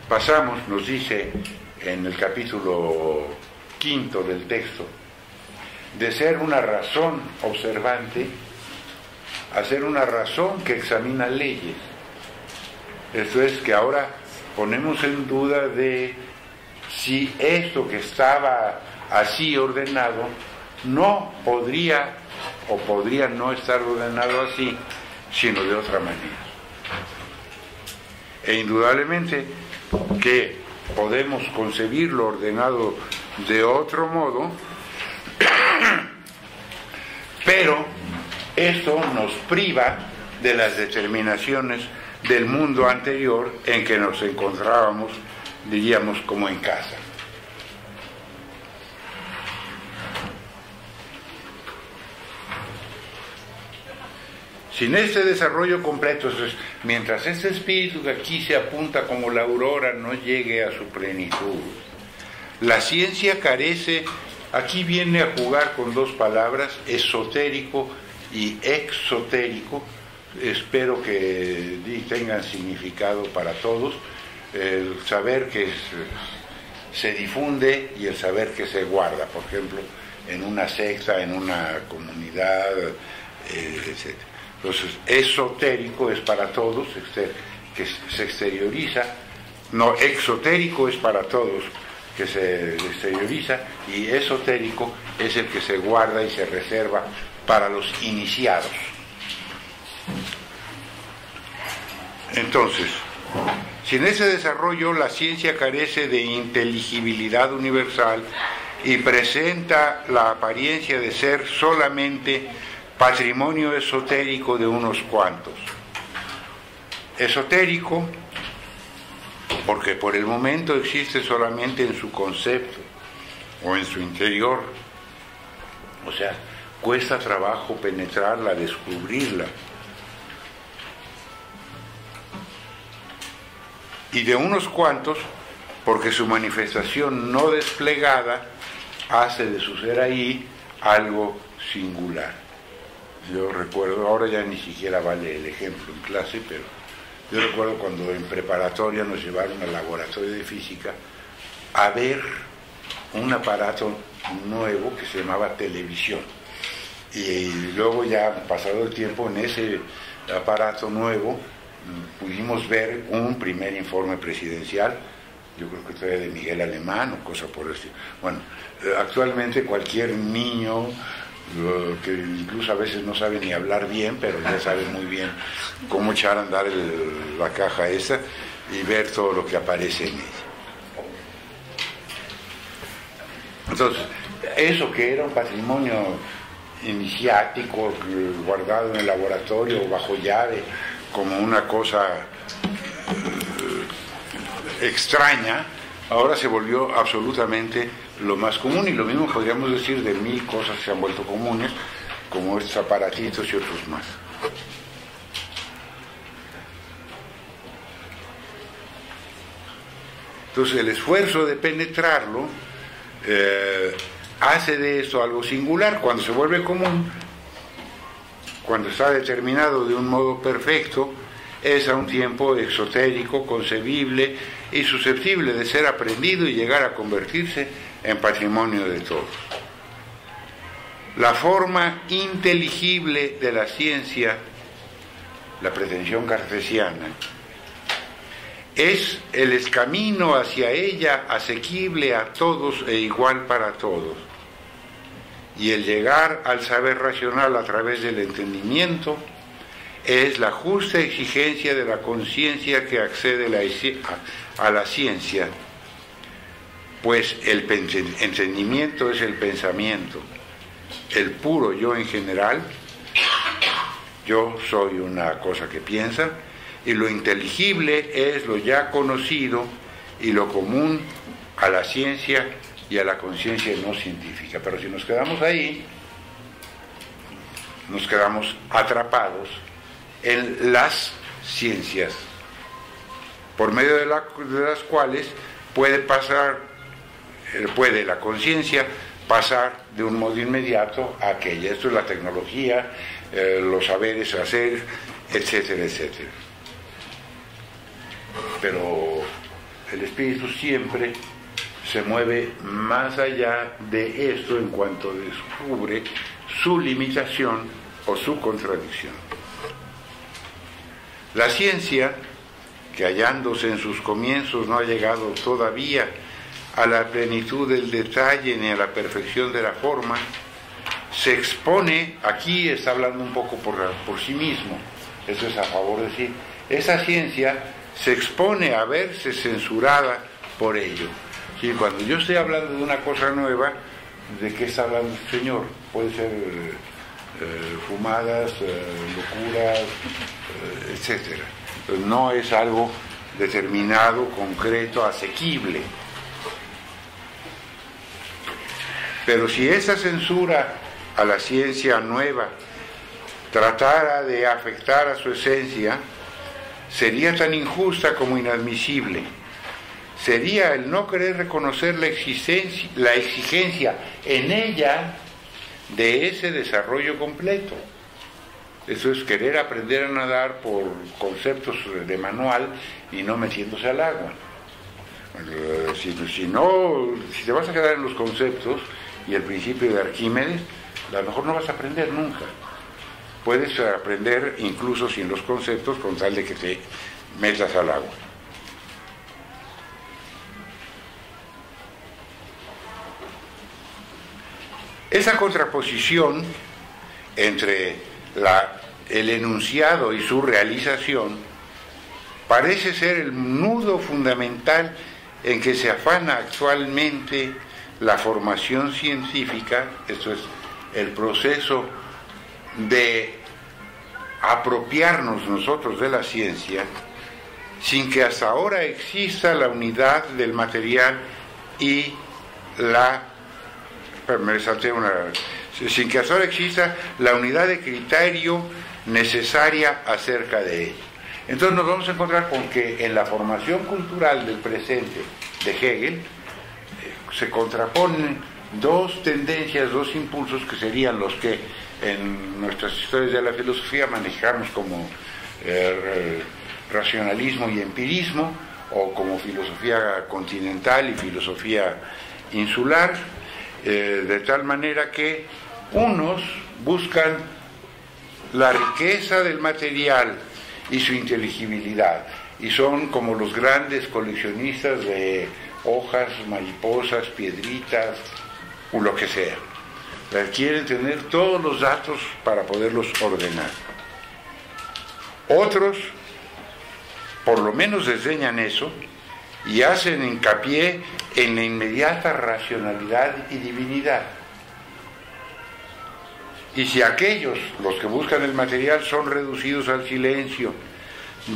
pasamos, nos dice en el capítulo 5 del texto, de ser una razón observante a ser una razón que examina leyes. Esto es que ahora ponemos en duda de si esto que estaba así ordenado no podría o podría no estar ordenado así, sino de otra manera. E indudablemente que podemos concebirlo ordenado de otro modo, pero esto nos priva de las determinaciones del mundo anterior en que nos encontrábamos, diríamos, como en casa. Sin este desarrollo completo, mientras este espíritu que aquí se apunta como la aurora no llegue a su plenitud, la ciencia carece, aquí viene a jugar con dos palabras, esotérico y exotérico. Espero que tengan significado para todos, el saber que se difunde y el saber que se guarda, por ejemplo, en una secta, en una comunidad, etc. Entonces, esotérico es para todos, que se exterioriza, no, exotérico es para todos, que se exterioriza, y esotérico es el que se guarda y se reserva para los iniciados. Entonces, sin ese desarrollo, la ciencia carece de inteligibilidad universal y presenta la apariencia de ser solamente patrimonio esotérico de unos cuantos. Esotérico porque por el momento existe solamente en su concepto o en su interior. O sea, cuesta trabajo penetrarla, descubrirla. Y de unos cuantos, porque su manifestación no desplegada hace de su ser ahí algo singular. Yo recuerdo, ahora ya ni siquiera vale el ejemplo en clase, pero yo recuerdo cuando en preparatoria nos llevaron al laboratorio de física a ver un aparato nuevo que se llamaba televisión. Y luego ya, pasado el tiempo, en ese aparato nuevo pudimos ver un primer informe presidencial, yo creo que todavía de Miguel Alemán o cosa por el estilo. Bueno, actualmente cualquier niño que incluso a veces no sabe ni hablar bien, pero ya sabe muy bien cómo echar a andar la caja esa y ver todo lo que aparece en ella. Entonces, eso que era un patrimonio iniciático, guardado en el laboratorio bajo llave, como una cosa extraña, ahora se volvió absolutamente lo más común, y lo mismo podríamos decir de 1000 cosas que se han vuelto comunes, como estos aparatitos y otros más. Entonces el esfuerzo de penetrarlo hace de esto algo singular. Cuando se vuelve común, cuando está determinado de un modo perfecto, es a un tiempo exotérico, concebible y susceptible de ser aprendido y llegar a convertirse en patrimonio de todos. La forma inteligible de la ciencia, la pretensión cartesiana, es el camino hacia ella asequible a todos e igual para todos. y el llegar al saber racional a través del entendimiento es la justa exigencia de la conciencia que accede a la ciencia, pues el entendimiento es el pensamiento, el puro yo en general. Yo soy una cosa que piensa, y lo inteligible es lo ya conocido y lo común a la ciencia y a la conciencia no científica. Pero si nos quedamos ahí, nos quedamos atrapados en las ciencias, por medio de las cuales puede la conciencia pasar de un modo inmediato a aquella. Esto es la tecnología, los saberes hacer, etcétera, etcétera. Pero el espíritu siempre se mueve más allá de esto en cuanto descubre su limitación o su contradicción. La ciencia, que hallándose en sus comienzos no ha llegado todavía a la plenitud del detalle ni a la perfección de la forma, se expone, aquí está hablando un poco por sí mismo, eso es a favor de sí, esa ciencia se expone a verse censurada por ello. Sí, cuando yo estoy hablando de una cosa nueva, ¿de qué está hablando el Señor? Puede ser fumadas, locuras, etcétera. Entonces, no es algo determinado, concreto, asequible. Pero si esa censura a la ciencia nueva tratara de afectar a su esencia, sería tan injusta como inadmisible. Sería el no querer reconocer la exigencia en ella de ese desarrollo completo. Eso es querer aprender a nadar por conceptos de manual y no metiéndose al agua. Si te vas a quedar en los conceptos y el principio de Arquímedes, a lo mejor no vas a aprender nunca. Puedes aprender incluso sin los conceptos con tal de que te metas al agua. Esa contraposición entre el enunciado y su realización parece ser el nudo fundamental en que se afana actualmente la formación científica, esto es, el proceso de apropiarnos nosotros de la ciencia, sin que hasta ahora exista la unidad del material y sin que hasta ahora exista la unidad de criterio necesaria acerca de ello. Entonces nos vamos a encontrar con que en la formación cultural del presente de Hegel se contraponen dos tendencias, dos impulsos que serían los que en nuestras historias de la filosofía manejamos como racionalismo y empirismo, o como filosofía continental y filosofía insular, de tal manera que unos buscan la riqueza del material y su inteligibilidad, y son como los grandes coleccionistas de hojas, mariposas, piedritas, o lo que sea. Quieren tener todos los datos para poderlos ordenar. Otros, por lo menos desdeñan eso y hacen hincapié en la inmediata racionalidad y divinidad. Y si aquellos, los que buscan el material, son reducidos al silencio,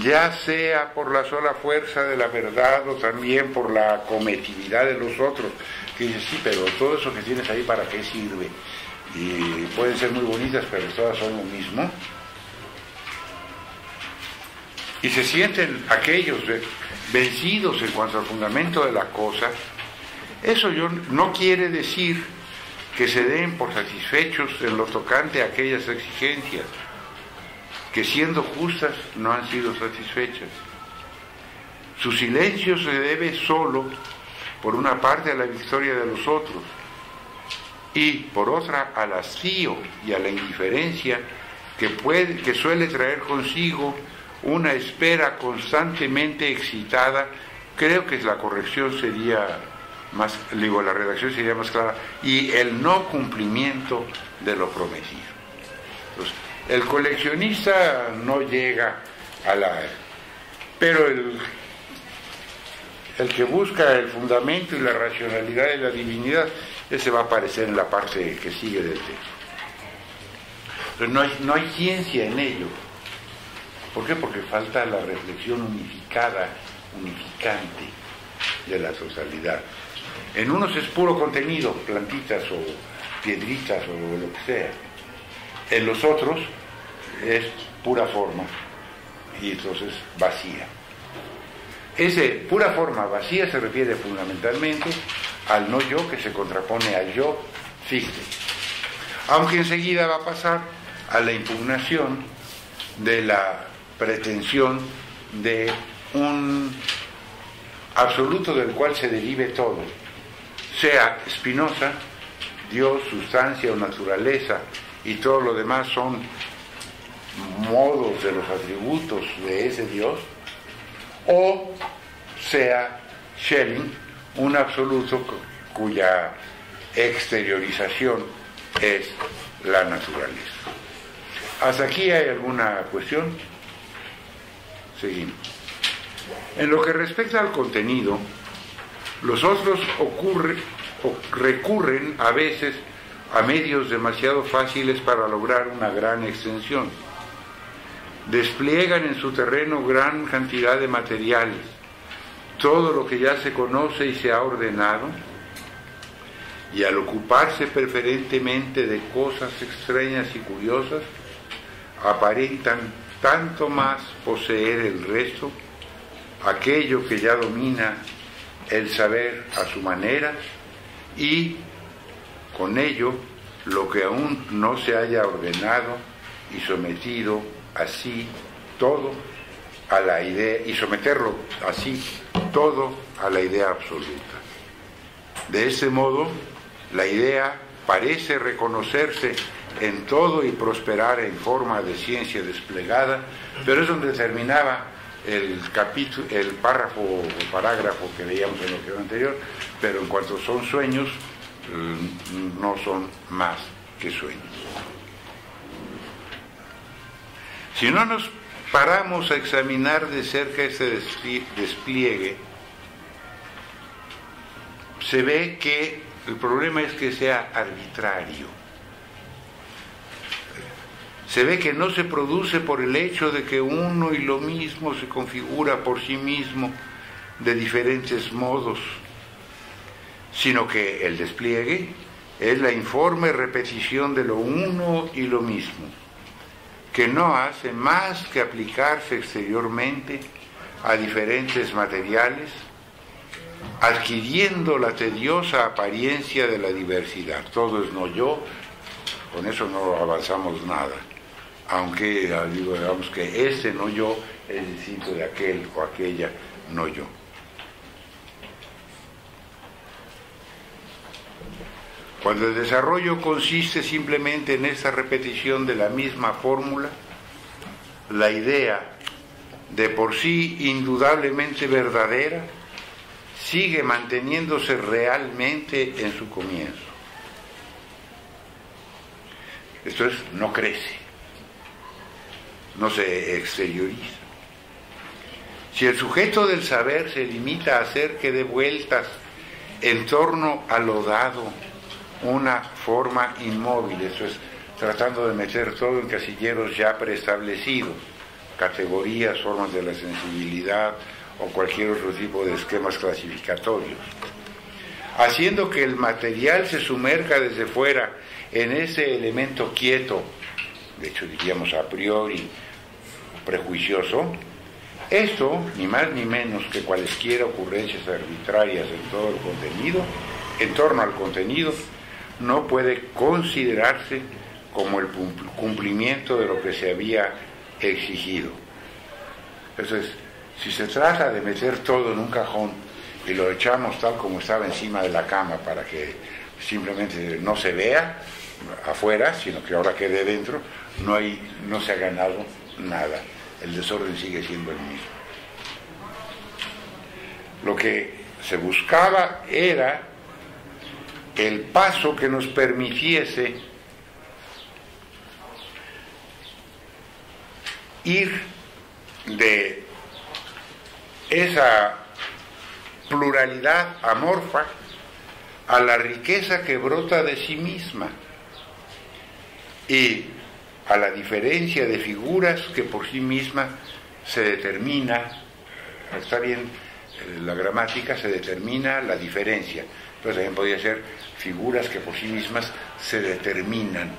ya sea por la sola fuerza de la verdad o también por la acometividad de los otros, que dicen, sí, pero todo eso que tienes ahí, ¿para qué sirve? Y pueden ser muy bonitas, pero todas son lo mismo. Y se sienten aquellos vencidos en cuanto al fundamento de la cosa. Eso no quiere decir que se den por satisfechos en lo tocante a aquellas exigencias que, siendo justas, no han sido satisfechas. Su silencio se debe solo, por una parte, a la victoria de los otros, y por otra al hastío y a la indiferencia que suele traer consigo una espera constantemente excitada. Creo que la corrección sería más, digo, la redacción sería más clara, y el no cumplimiento de lo prometido. Entonces, el coleccionista no llega a la... Pero el que busca el fundamento y la racionalidad de la divinidad, ese va a aparecer en la parte que sigue del texto. Entonces, no hay ciencia en ello. ¿Por qué? Porque falta la reflexión unificada, unificante de la totalidad. En unos es puro contenido, plantitas o piedritas o lo que sea. En los otros es pura forma y entonces vacía. Ese pura forma vacía se refiere fundamentalmente al no yo, que se contrapone al yo fichte. Aunque enseguida va a pasar a la impugnación de la pretensión de un absoluto del cual se derive todo, sea Spinoza, Dios, sustancia o naturaleza, y todo lo demás son modos de los atributos de ese Dios, o sea Schelling, un absoluto cuya exteriorización es la naturaleza. ¿Hasta aquí hay alguna cuestión? Seguimos. En lo que respecta al contenido, los otros recurren a veces a medios demasiado fáciles para lograr una gran extensión. Despliegan en su terreno gran cantidad de materiales, todo lo que ya se conoce y se ha ordenado, y al ocuparse preferentemente de cosas extrañas y curiosas, aparentan tanto más poseer el resto, aquello que ya domina el saber a su manera, y con ello lo que aún no se haya ordenado y sometido así todo a la idea, y someterlo así todo a la idea absoluta. De ese modo, la idea parece reconocerse en todo y prosperar en forma de ciencia desplegada, pero es donde terminaba el capítulo, el párrafo o parágrafo que veíamos en lo que anterior, pero en cuanto son sueños, no son más que sueños. Si no nos paramos a examinar de cerca ese despliegue, se ve que el problema es que sea arbitrario. Se ve que no se produce por el hecho de que uno y lo mismo se configura por sí mismo de diferentes modos, sino que el despliegue es la informe repetición de lo uno y lo mismo, que no hace más que aplicarse exteriormente a diferentes materiales, adquiriendo la tediosa apariencia de la diversidad. Todo es no yo, con eso no avanzamos nada, aunque digamos que este no yo es distinto de aquel o aquella no yo. Cuando el desarrollo consiste simplemente en esta repetición de la misma fórmula, la idea, de por sí indudablemente verdadera, sigue manteniéndose realmente en su comienzo. Esto es, no crece, no se exterioriza. Si el sujeto del saber se limita a hacer que dé vueltas en torno a lo dado, una forma inmóvil, eso es, tratando de meter todo en casilleros ya preestablecidos, categorías, formas de la sensibilidad o cualquier otro tipo de esquemas clasificatorios, haciendo que el material se sumerja desde fuera en ese elemento quieto, de hecho diríamos a priori prejuicioso. Esto, ni más ni menos que cualesquiera ocurrencias arbitrarias en todo el contenido, en torno al contenido, no puede considerarse como el cumplimiento de lo que se había exigido. Entonces, si se trata de meter todo en un cajón y lo echamos tal como estaba encima de la cama para que simplemente no se vea afuera, sino que ahora quede dentro, no se ha ganado nada. El desorden sigue siendo el mismo. Lo que se buscaba era el paso que nos permitiese ir de esa pluralidad amorfa a la riqueza que brota de sí misma y a la diferencia de figuras que por sí misma se determina, está bien, la gramática se determina la diferencia, pero también podría ser figuras que por sí mismas se determinan,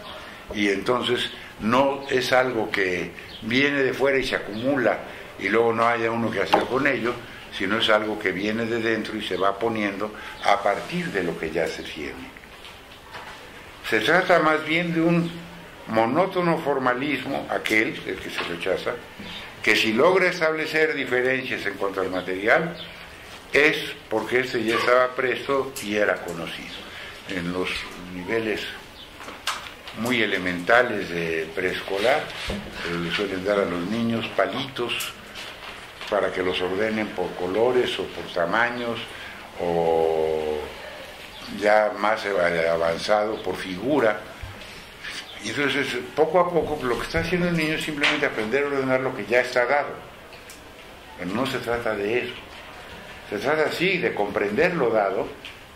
y entonces no es algo que viene de fuera y se acumula y luego no haya uno que hacer con ello, sino es algo que viene de dentro y se va poniendo a partir de lo que ya se tiene. Se trata más bien de un monótono formalismo, aquel, el que se rechaza, que si logra establecer diferencias en cuanto al material, es porque este ya estaba presto y era conocido. En los niveles muy elementales de preescolar, le suelen dar a los niños palitos para que los ordenen por colores o por tamaños, o ya más avanzado por figura. Y entonces poco a poco lo que está haciendo el niño es simplemente aprender a ordenar lo que ya está dado. Pero no se trata de eso. Se trata sí de comprender lo dado,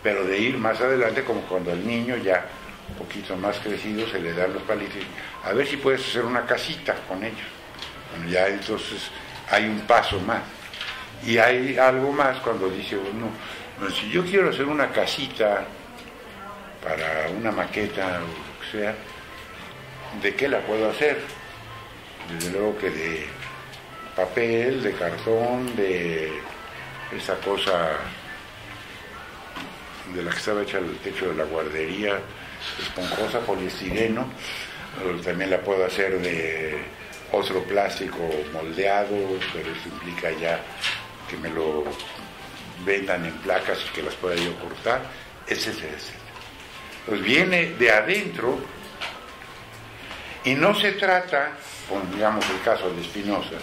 pero de ir más adelante, como cuando al niño ya un poquito más crecido se le dan los palitos, a ver si puedes hacer una casita con ellos. Bueno, ya entonces hay un paso más. Y hay algo más cuando dice uno, bueno, si yo quiero hacer una casita para una maqueta o lo que sea, ¿de qué la puedo hacer? Desde luego que de papel, de cartón, de esa cosa de la que estaba hecha el techo de la guardería, esponjosa, poliestireno. También la puedo hacer de otro plástico moldeado, pero eso implica ya que me lo vendan en placas y que las pueda yo cortar, etcétera, etcétera. Pues viene de adentro. Y no se trata, como digamos el caso de Spinoza,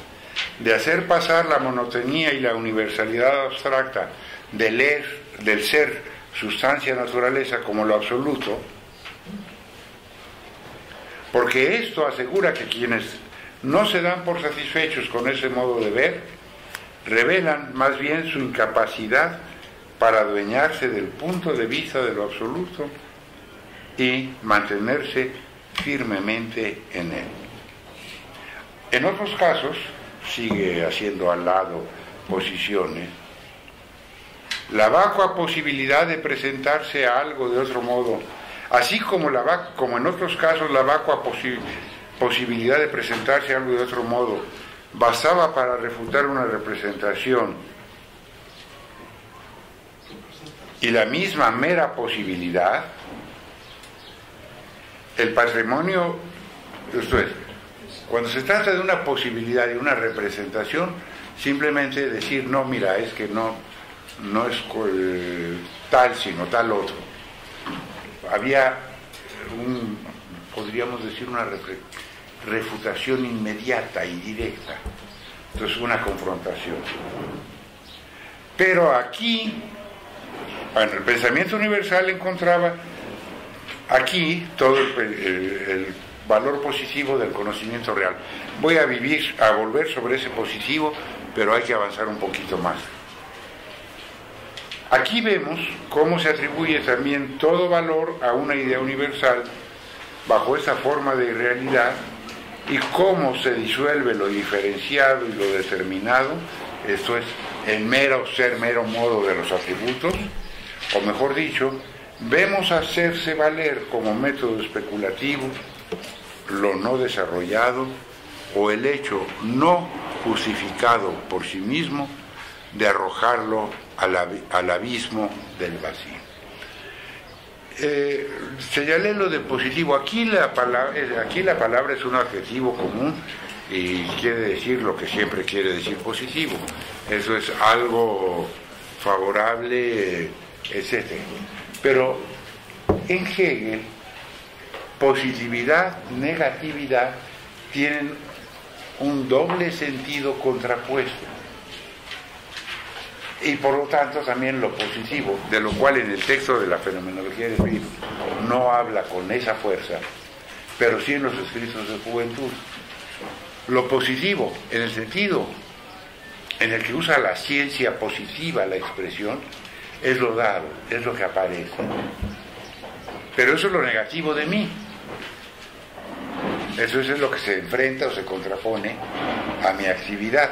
de hacer pasar la monotonía y la universalidad abstracta del ser, sustancia, naturaleza, como lo absoluto, porque esto asegura que quienes no se dan por satisfechos con ese modo de ver, revelan más bien su incapacidad para adueñarse del punto de vista de lo absoluto y mantenerse firmemente en él. En otros casos, sigue haciendo al lado posiciones, la vacua posibilidad de presentarse a algo de otro modo, así como en otros casos la vacua posibilidad de presentarse a algo de otro modo bastaba para refutar una representación, y la misma mera posibilidad, el patrimonio, esto es, cuando se trata de una posibilidad y una representación, simplemente decir, no, mira, es que no es tal, sino tal otro. Había podríamos decir, una refutación inmediata y directa. Entonces, una confrontación. Pero aquí, bueno, el pensamiento universal encontraba aquí todo el valor positivo del conocimiento real. Voy a volver sobre ese positivo, pero hay que avanzar un poquito más. Aquí vemos cómo se atribuye también todo valor a una idea universal bajo esa forma de realidad, y cómo se disuelve lo diferenciado y lo determinado, esto es, el mero modo de los atributos, o mejor dicho, vemos hacerse valer como método especulativo lo no desarrollado o el hecho no justificado por sí mismo de arrojarlo al abismo del vacío. Señalé lo de positivo. Aquí la palabra es un adjetivo común y quiere decir lo que siempre quiere decir positivo. Eso es algo favorable, etc. Pero en Hegel, positividad, negatividad tienen un doble sentido contrapuesto. y por lo tanto también lo positivo, de lo cual en el texto de la fenomenología del espíritu no habla con esa fuerza, pero sí en los escritos de juventud. Lo positivo, en el sentido en el que usa la ciencia positiva la expresión, es lo dado, es lo que aparece. Pero eso es lo negativo de mí. Eso es lo que se enfrenta o se contrapone a mi actividad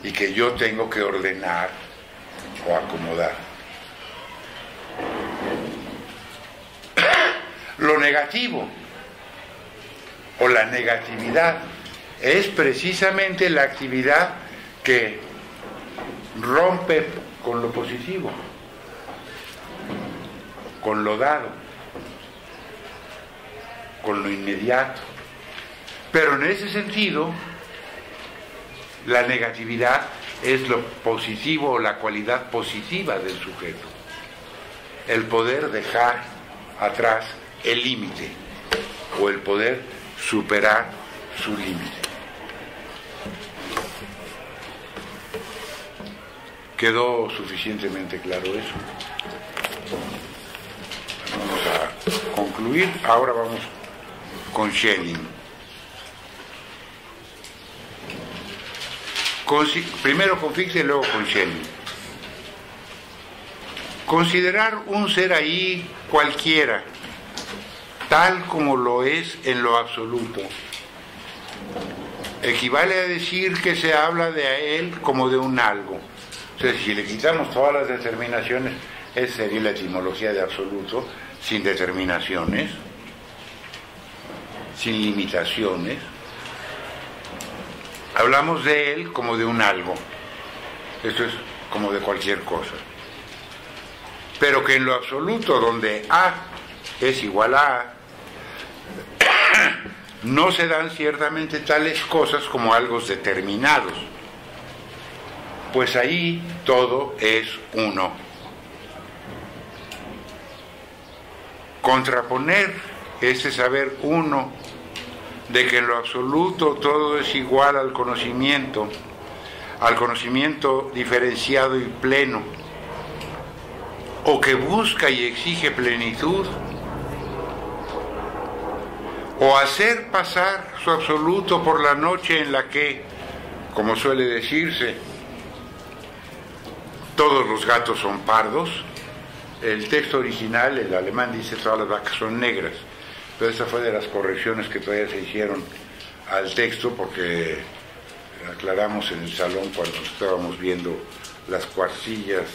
y que yo tengo que ordenar o acomodar. Lo negativo o la negatividad es precisamente la actividad que rompe con lo positivo, con lo dado, con lo inmediato. Pero en ese sentido, la negatividad es lo positivo o la cualidad positiva del sujeto. El poder dejar atrás el límite o el poder superar su límite. ¿Quedó suficientemente claro eso? Vamos a concluir. Ahora vamos con Schelling. Primero con Fichte y luego con Schelling. Considerar un ser ahí cualquiera, tal como lo es en lo absoluto, equivale a decir que se habla de él como de un algo. O sea, si le quitamos todas las determinaciones, esa sería la etimología de absoluto, sin determinaciones, sin limitaciones. Hablamos de él como de un algo. Esto es como de cualquier cosa. Pero que en lo absoluto, donde A es igual a A, no se dan ciertamente tales cosas como algo determinados, pues ahí todo es uno. Contraponer ese saber uno de que en lo absoluto todo es igual al conocimiento diferenciado y pleno, o que busca y exige plenitud, o hacer pasar su absoluto por la noche en la que, como suele decirse, todos los gatos son pardos. El texto original, el alemán, dice todas las vacas son negras, pero esta fue de las correcciones que todavía se hicieron al texto, porque aclaramos en el salón cuando estábamos viendo las cuartillas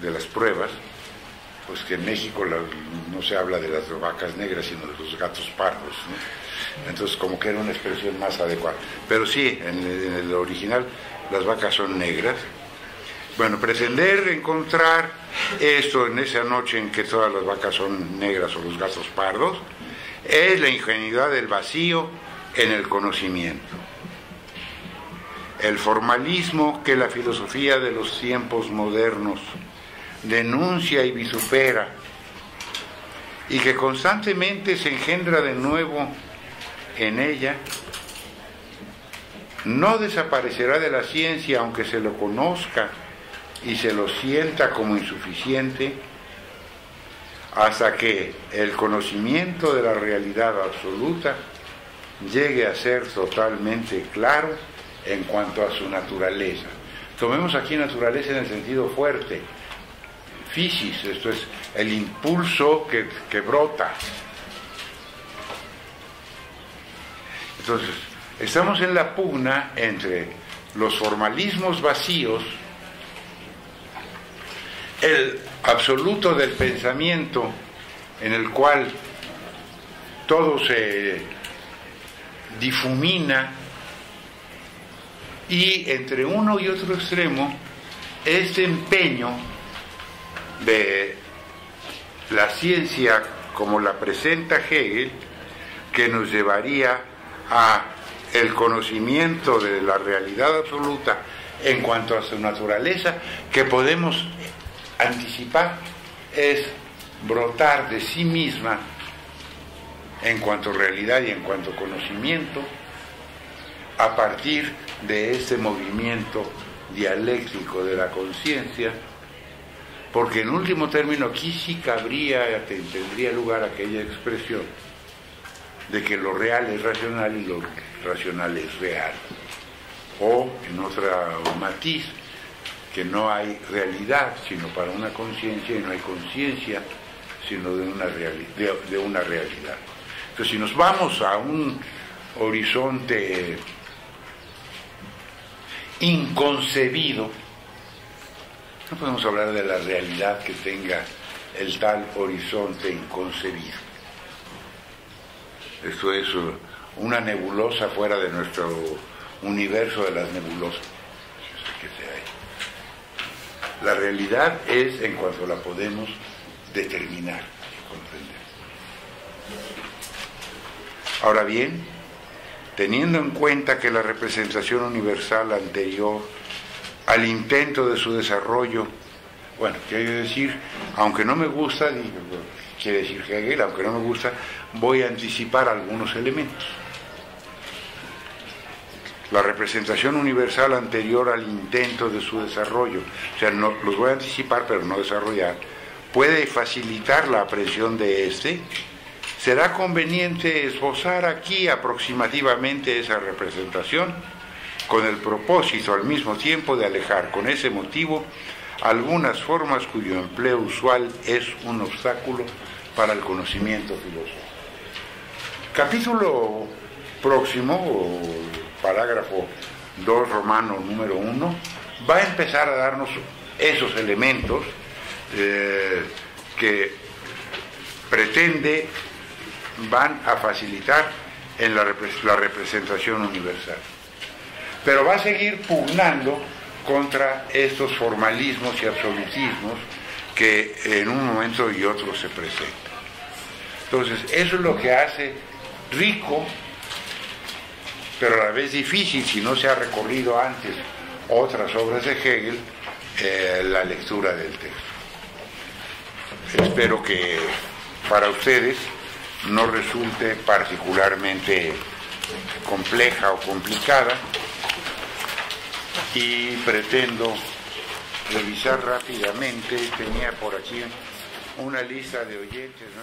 de las pruebas, pues que en México no se habla de las vacas negras, sino de los gatos pardos, ¿no? Entonces como que era una expresión más adecuada. Pero sí, en el original las vacas son negras. Bueno, pretender encontrar esto en esa noche en que todas las vacas son negras o los gatos pardos, es la ingenuidad del vacío en el conocimiento. El formalismo que la filosofía de los tiempos modernos denuncia y vitupera, y que constantemente se engendra de nuevo en ella, no desaparecerá de la ciencia aunque se lo conozca y se lo sienta como insuficiente, hasta que el conocimiento de la realidad absoluta llegue a ser totalmente claro en cuanto a su naturaleza. Tomemos aquí naturaleza en el sentido fuerte, physis, esto es el impulso que brota. Entonces, estamos en la pugna entre los formalismos vacíos, el absoluto del pensamiento en el cual todo se difumina, y entre uno y otro extremo este empeño de la ciencia como la presenta Hegel, que nos llevaría a el conocimiento de la realidad absoluta en cuanto a su naturaleza, que podemos anticipar es brotar de sí misma en cuanto a realidad y en cuanto a conocimiento, a partir de ese movimiento dialéctico de la conciencia, porque en último término aquí sí tendría lugar aquella expresión de que lo real es racional y lo racional es real, o en otra matiz, que no hay realidad sino para una conciencia y no hay conciencia sino de una realidad. Entonces, si nos vamos a un horizonte inconcebido, no podemos hablar de la realidad que tenga el tal horizonte inconcebido. Esto es una nebulosa fuera de nuestro universo de las nebulosas que sea ahí. La realidad es en cuanto la podemos determinar y comprender. Ahora bien, teniendo en cuenta que la representación universal anterior al intento de su desarrollo, bueno, quiero decir, aunque no me gusta, quiere decir Hegel, aunque no me gusta, voy a anticipar algunos elementos. La representación universal anterior al intento de su desarrollo, o sea, no, los voy a anticipar pero no desarrollar, puede facilitar la aprehensión de este. Será conveniente esbozar aquí aproximativamente esa representación, con el propósito al mismo tiempo de alejar con ese motivo algunas formas cuyo empleo usual es un obstáculo para el conocimiento filosófico. Capítulo próximo, o parágrafo 2 romano número 1, va a empezar a darnos esos elementos que pretende van a facilitar en la representación universal. Pero va a seguir pugnando contra estos formalismos y absolutismos que en un momento y otro se presentan. Entonces, eso es lo que hace rico, pero a la vez difícil, si no se ha recorrido antes otras obras de Hegel, la lectura del texto. Espero que para ustedes no resulte particularmente compleja o complicada, y pretendo revisar rápidamente. Tenía por aquí una lista de oyentes, ¿no?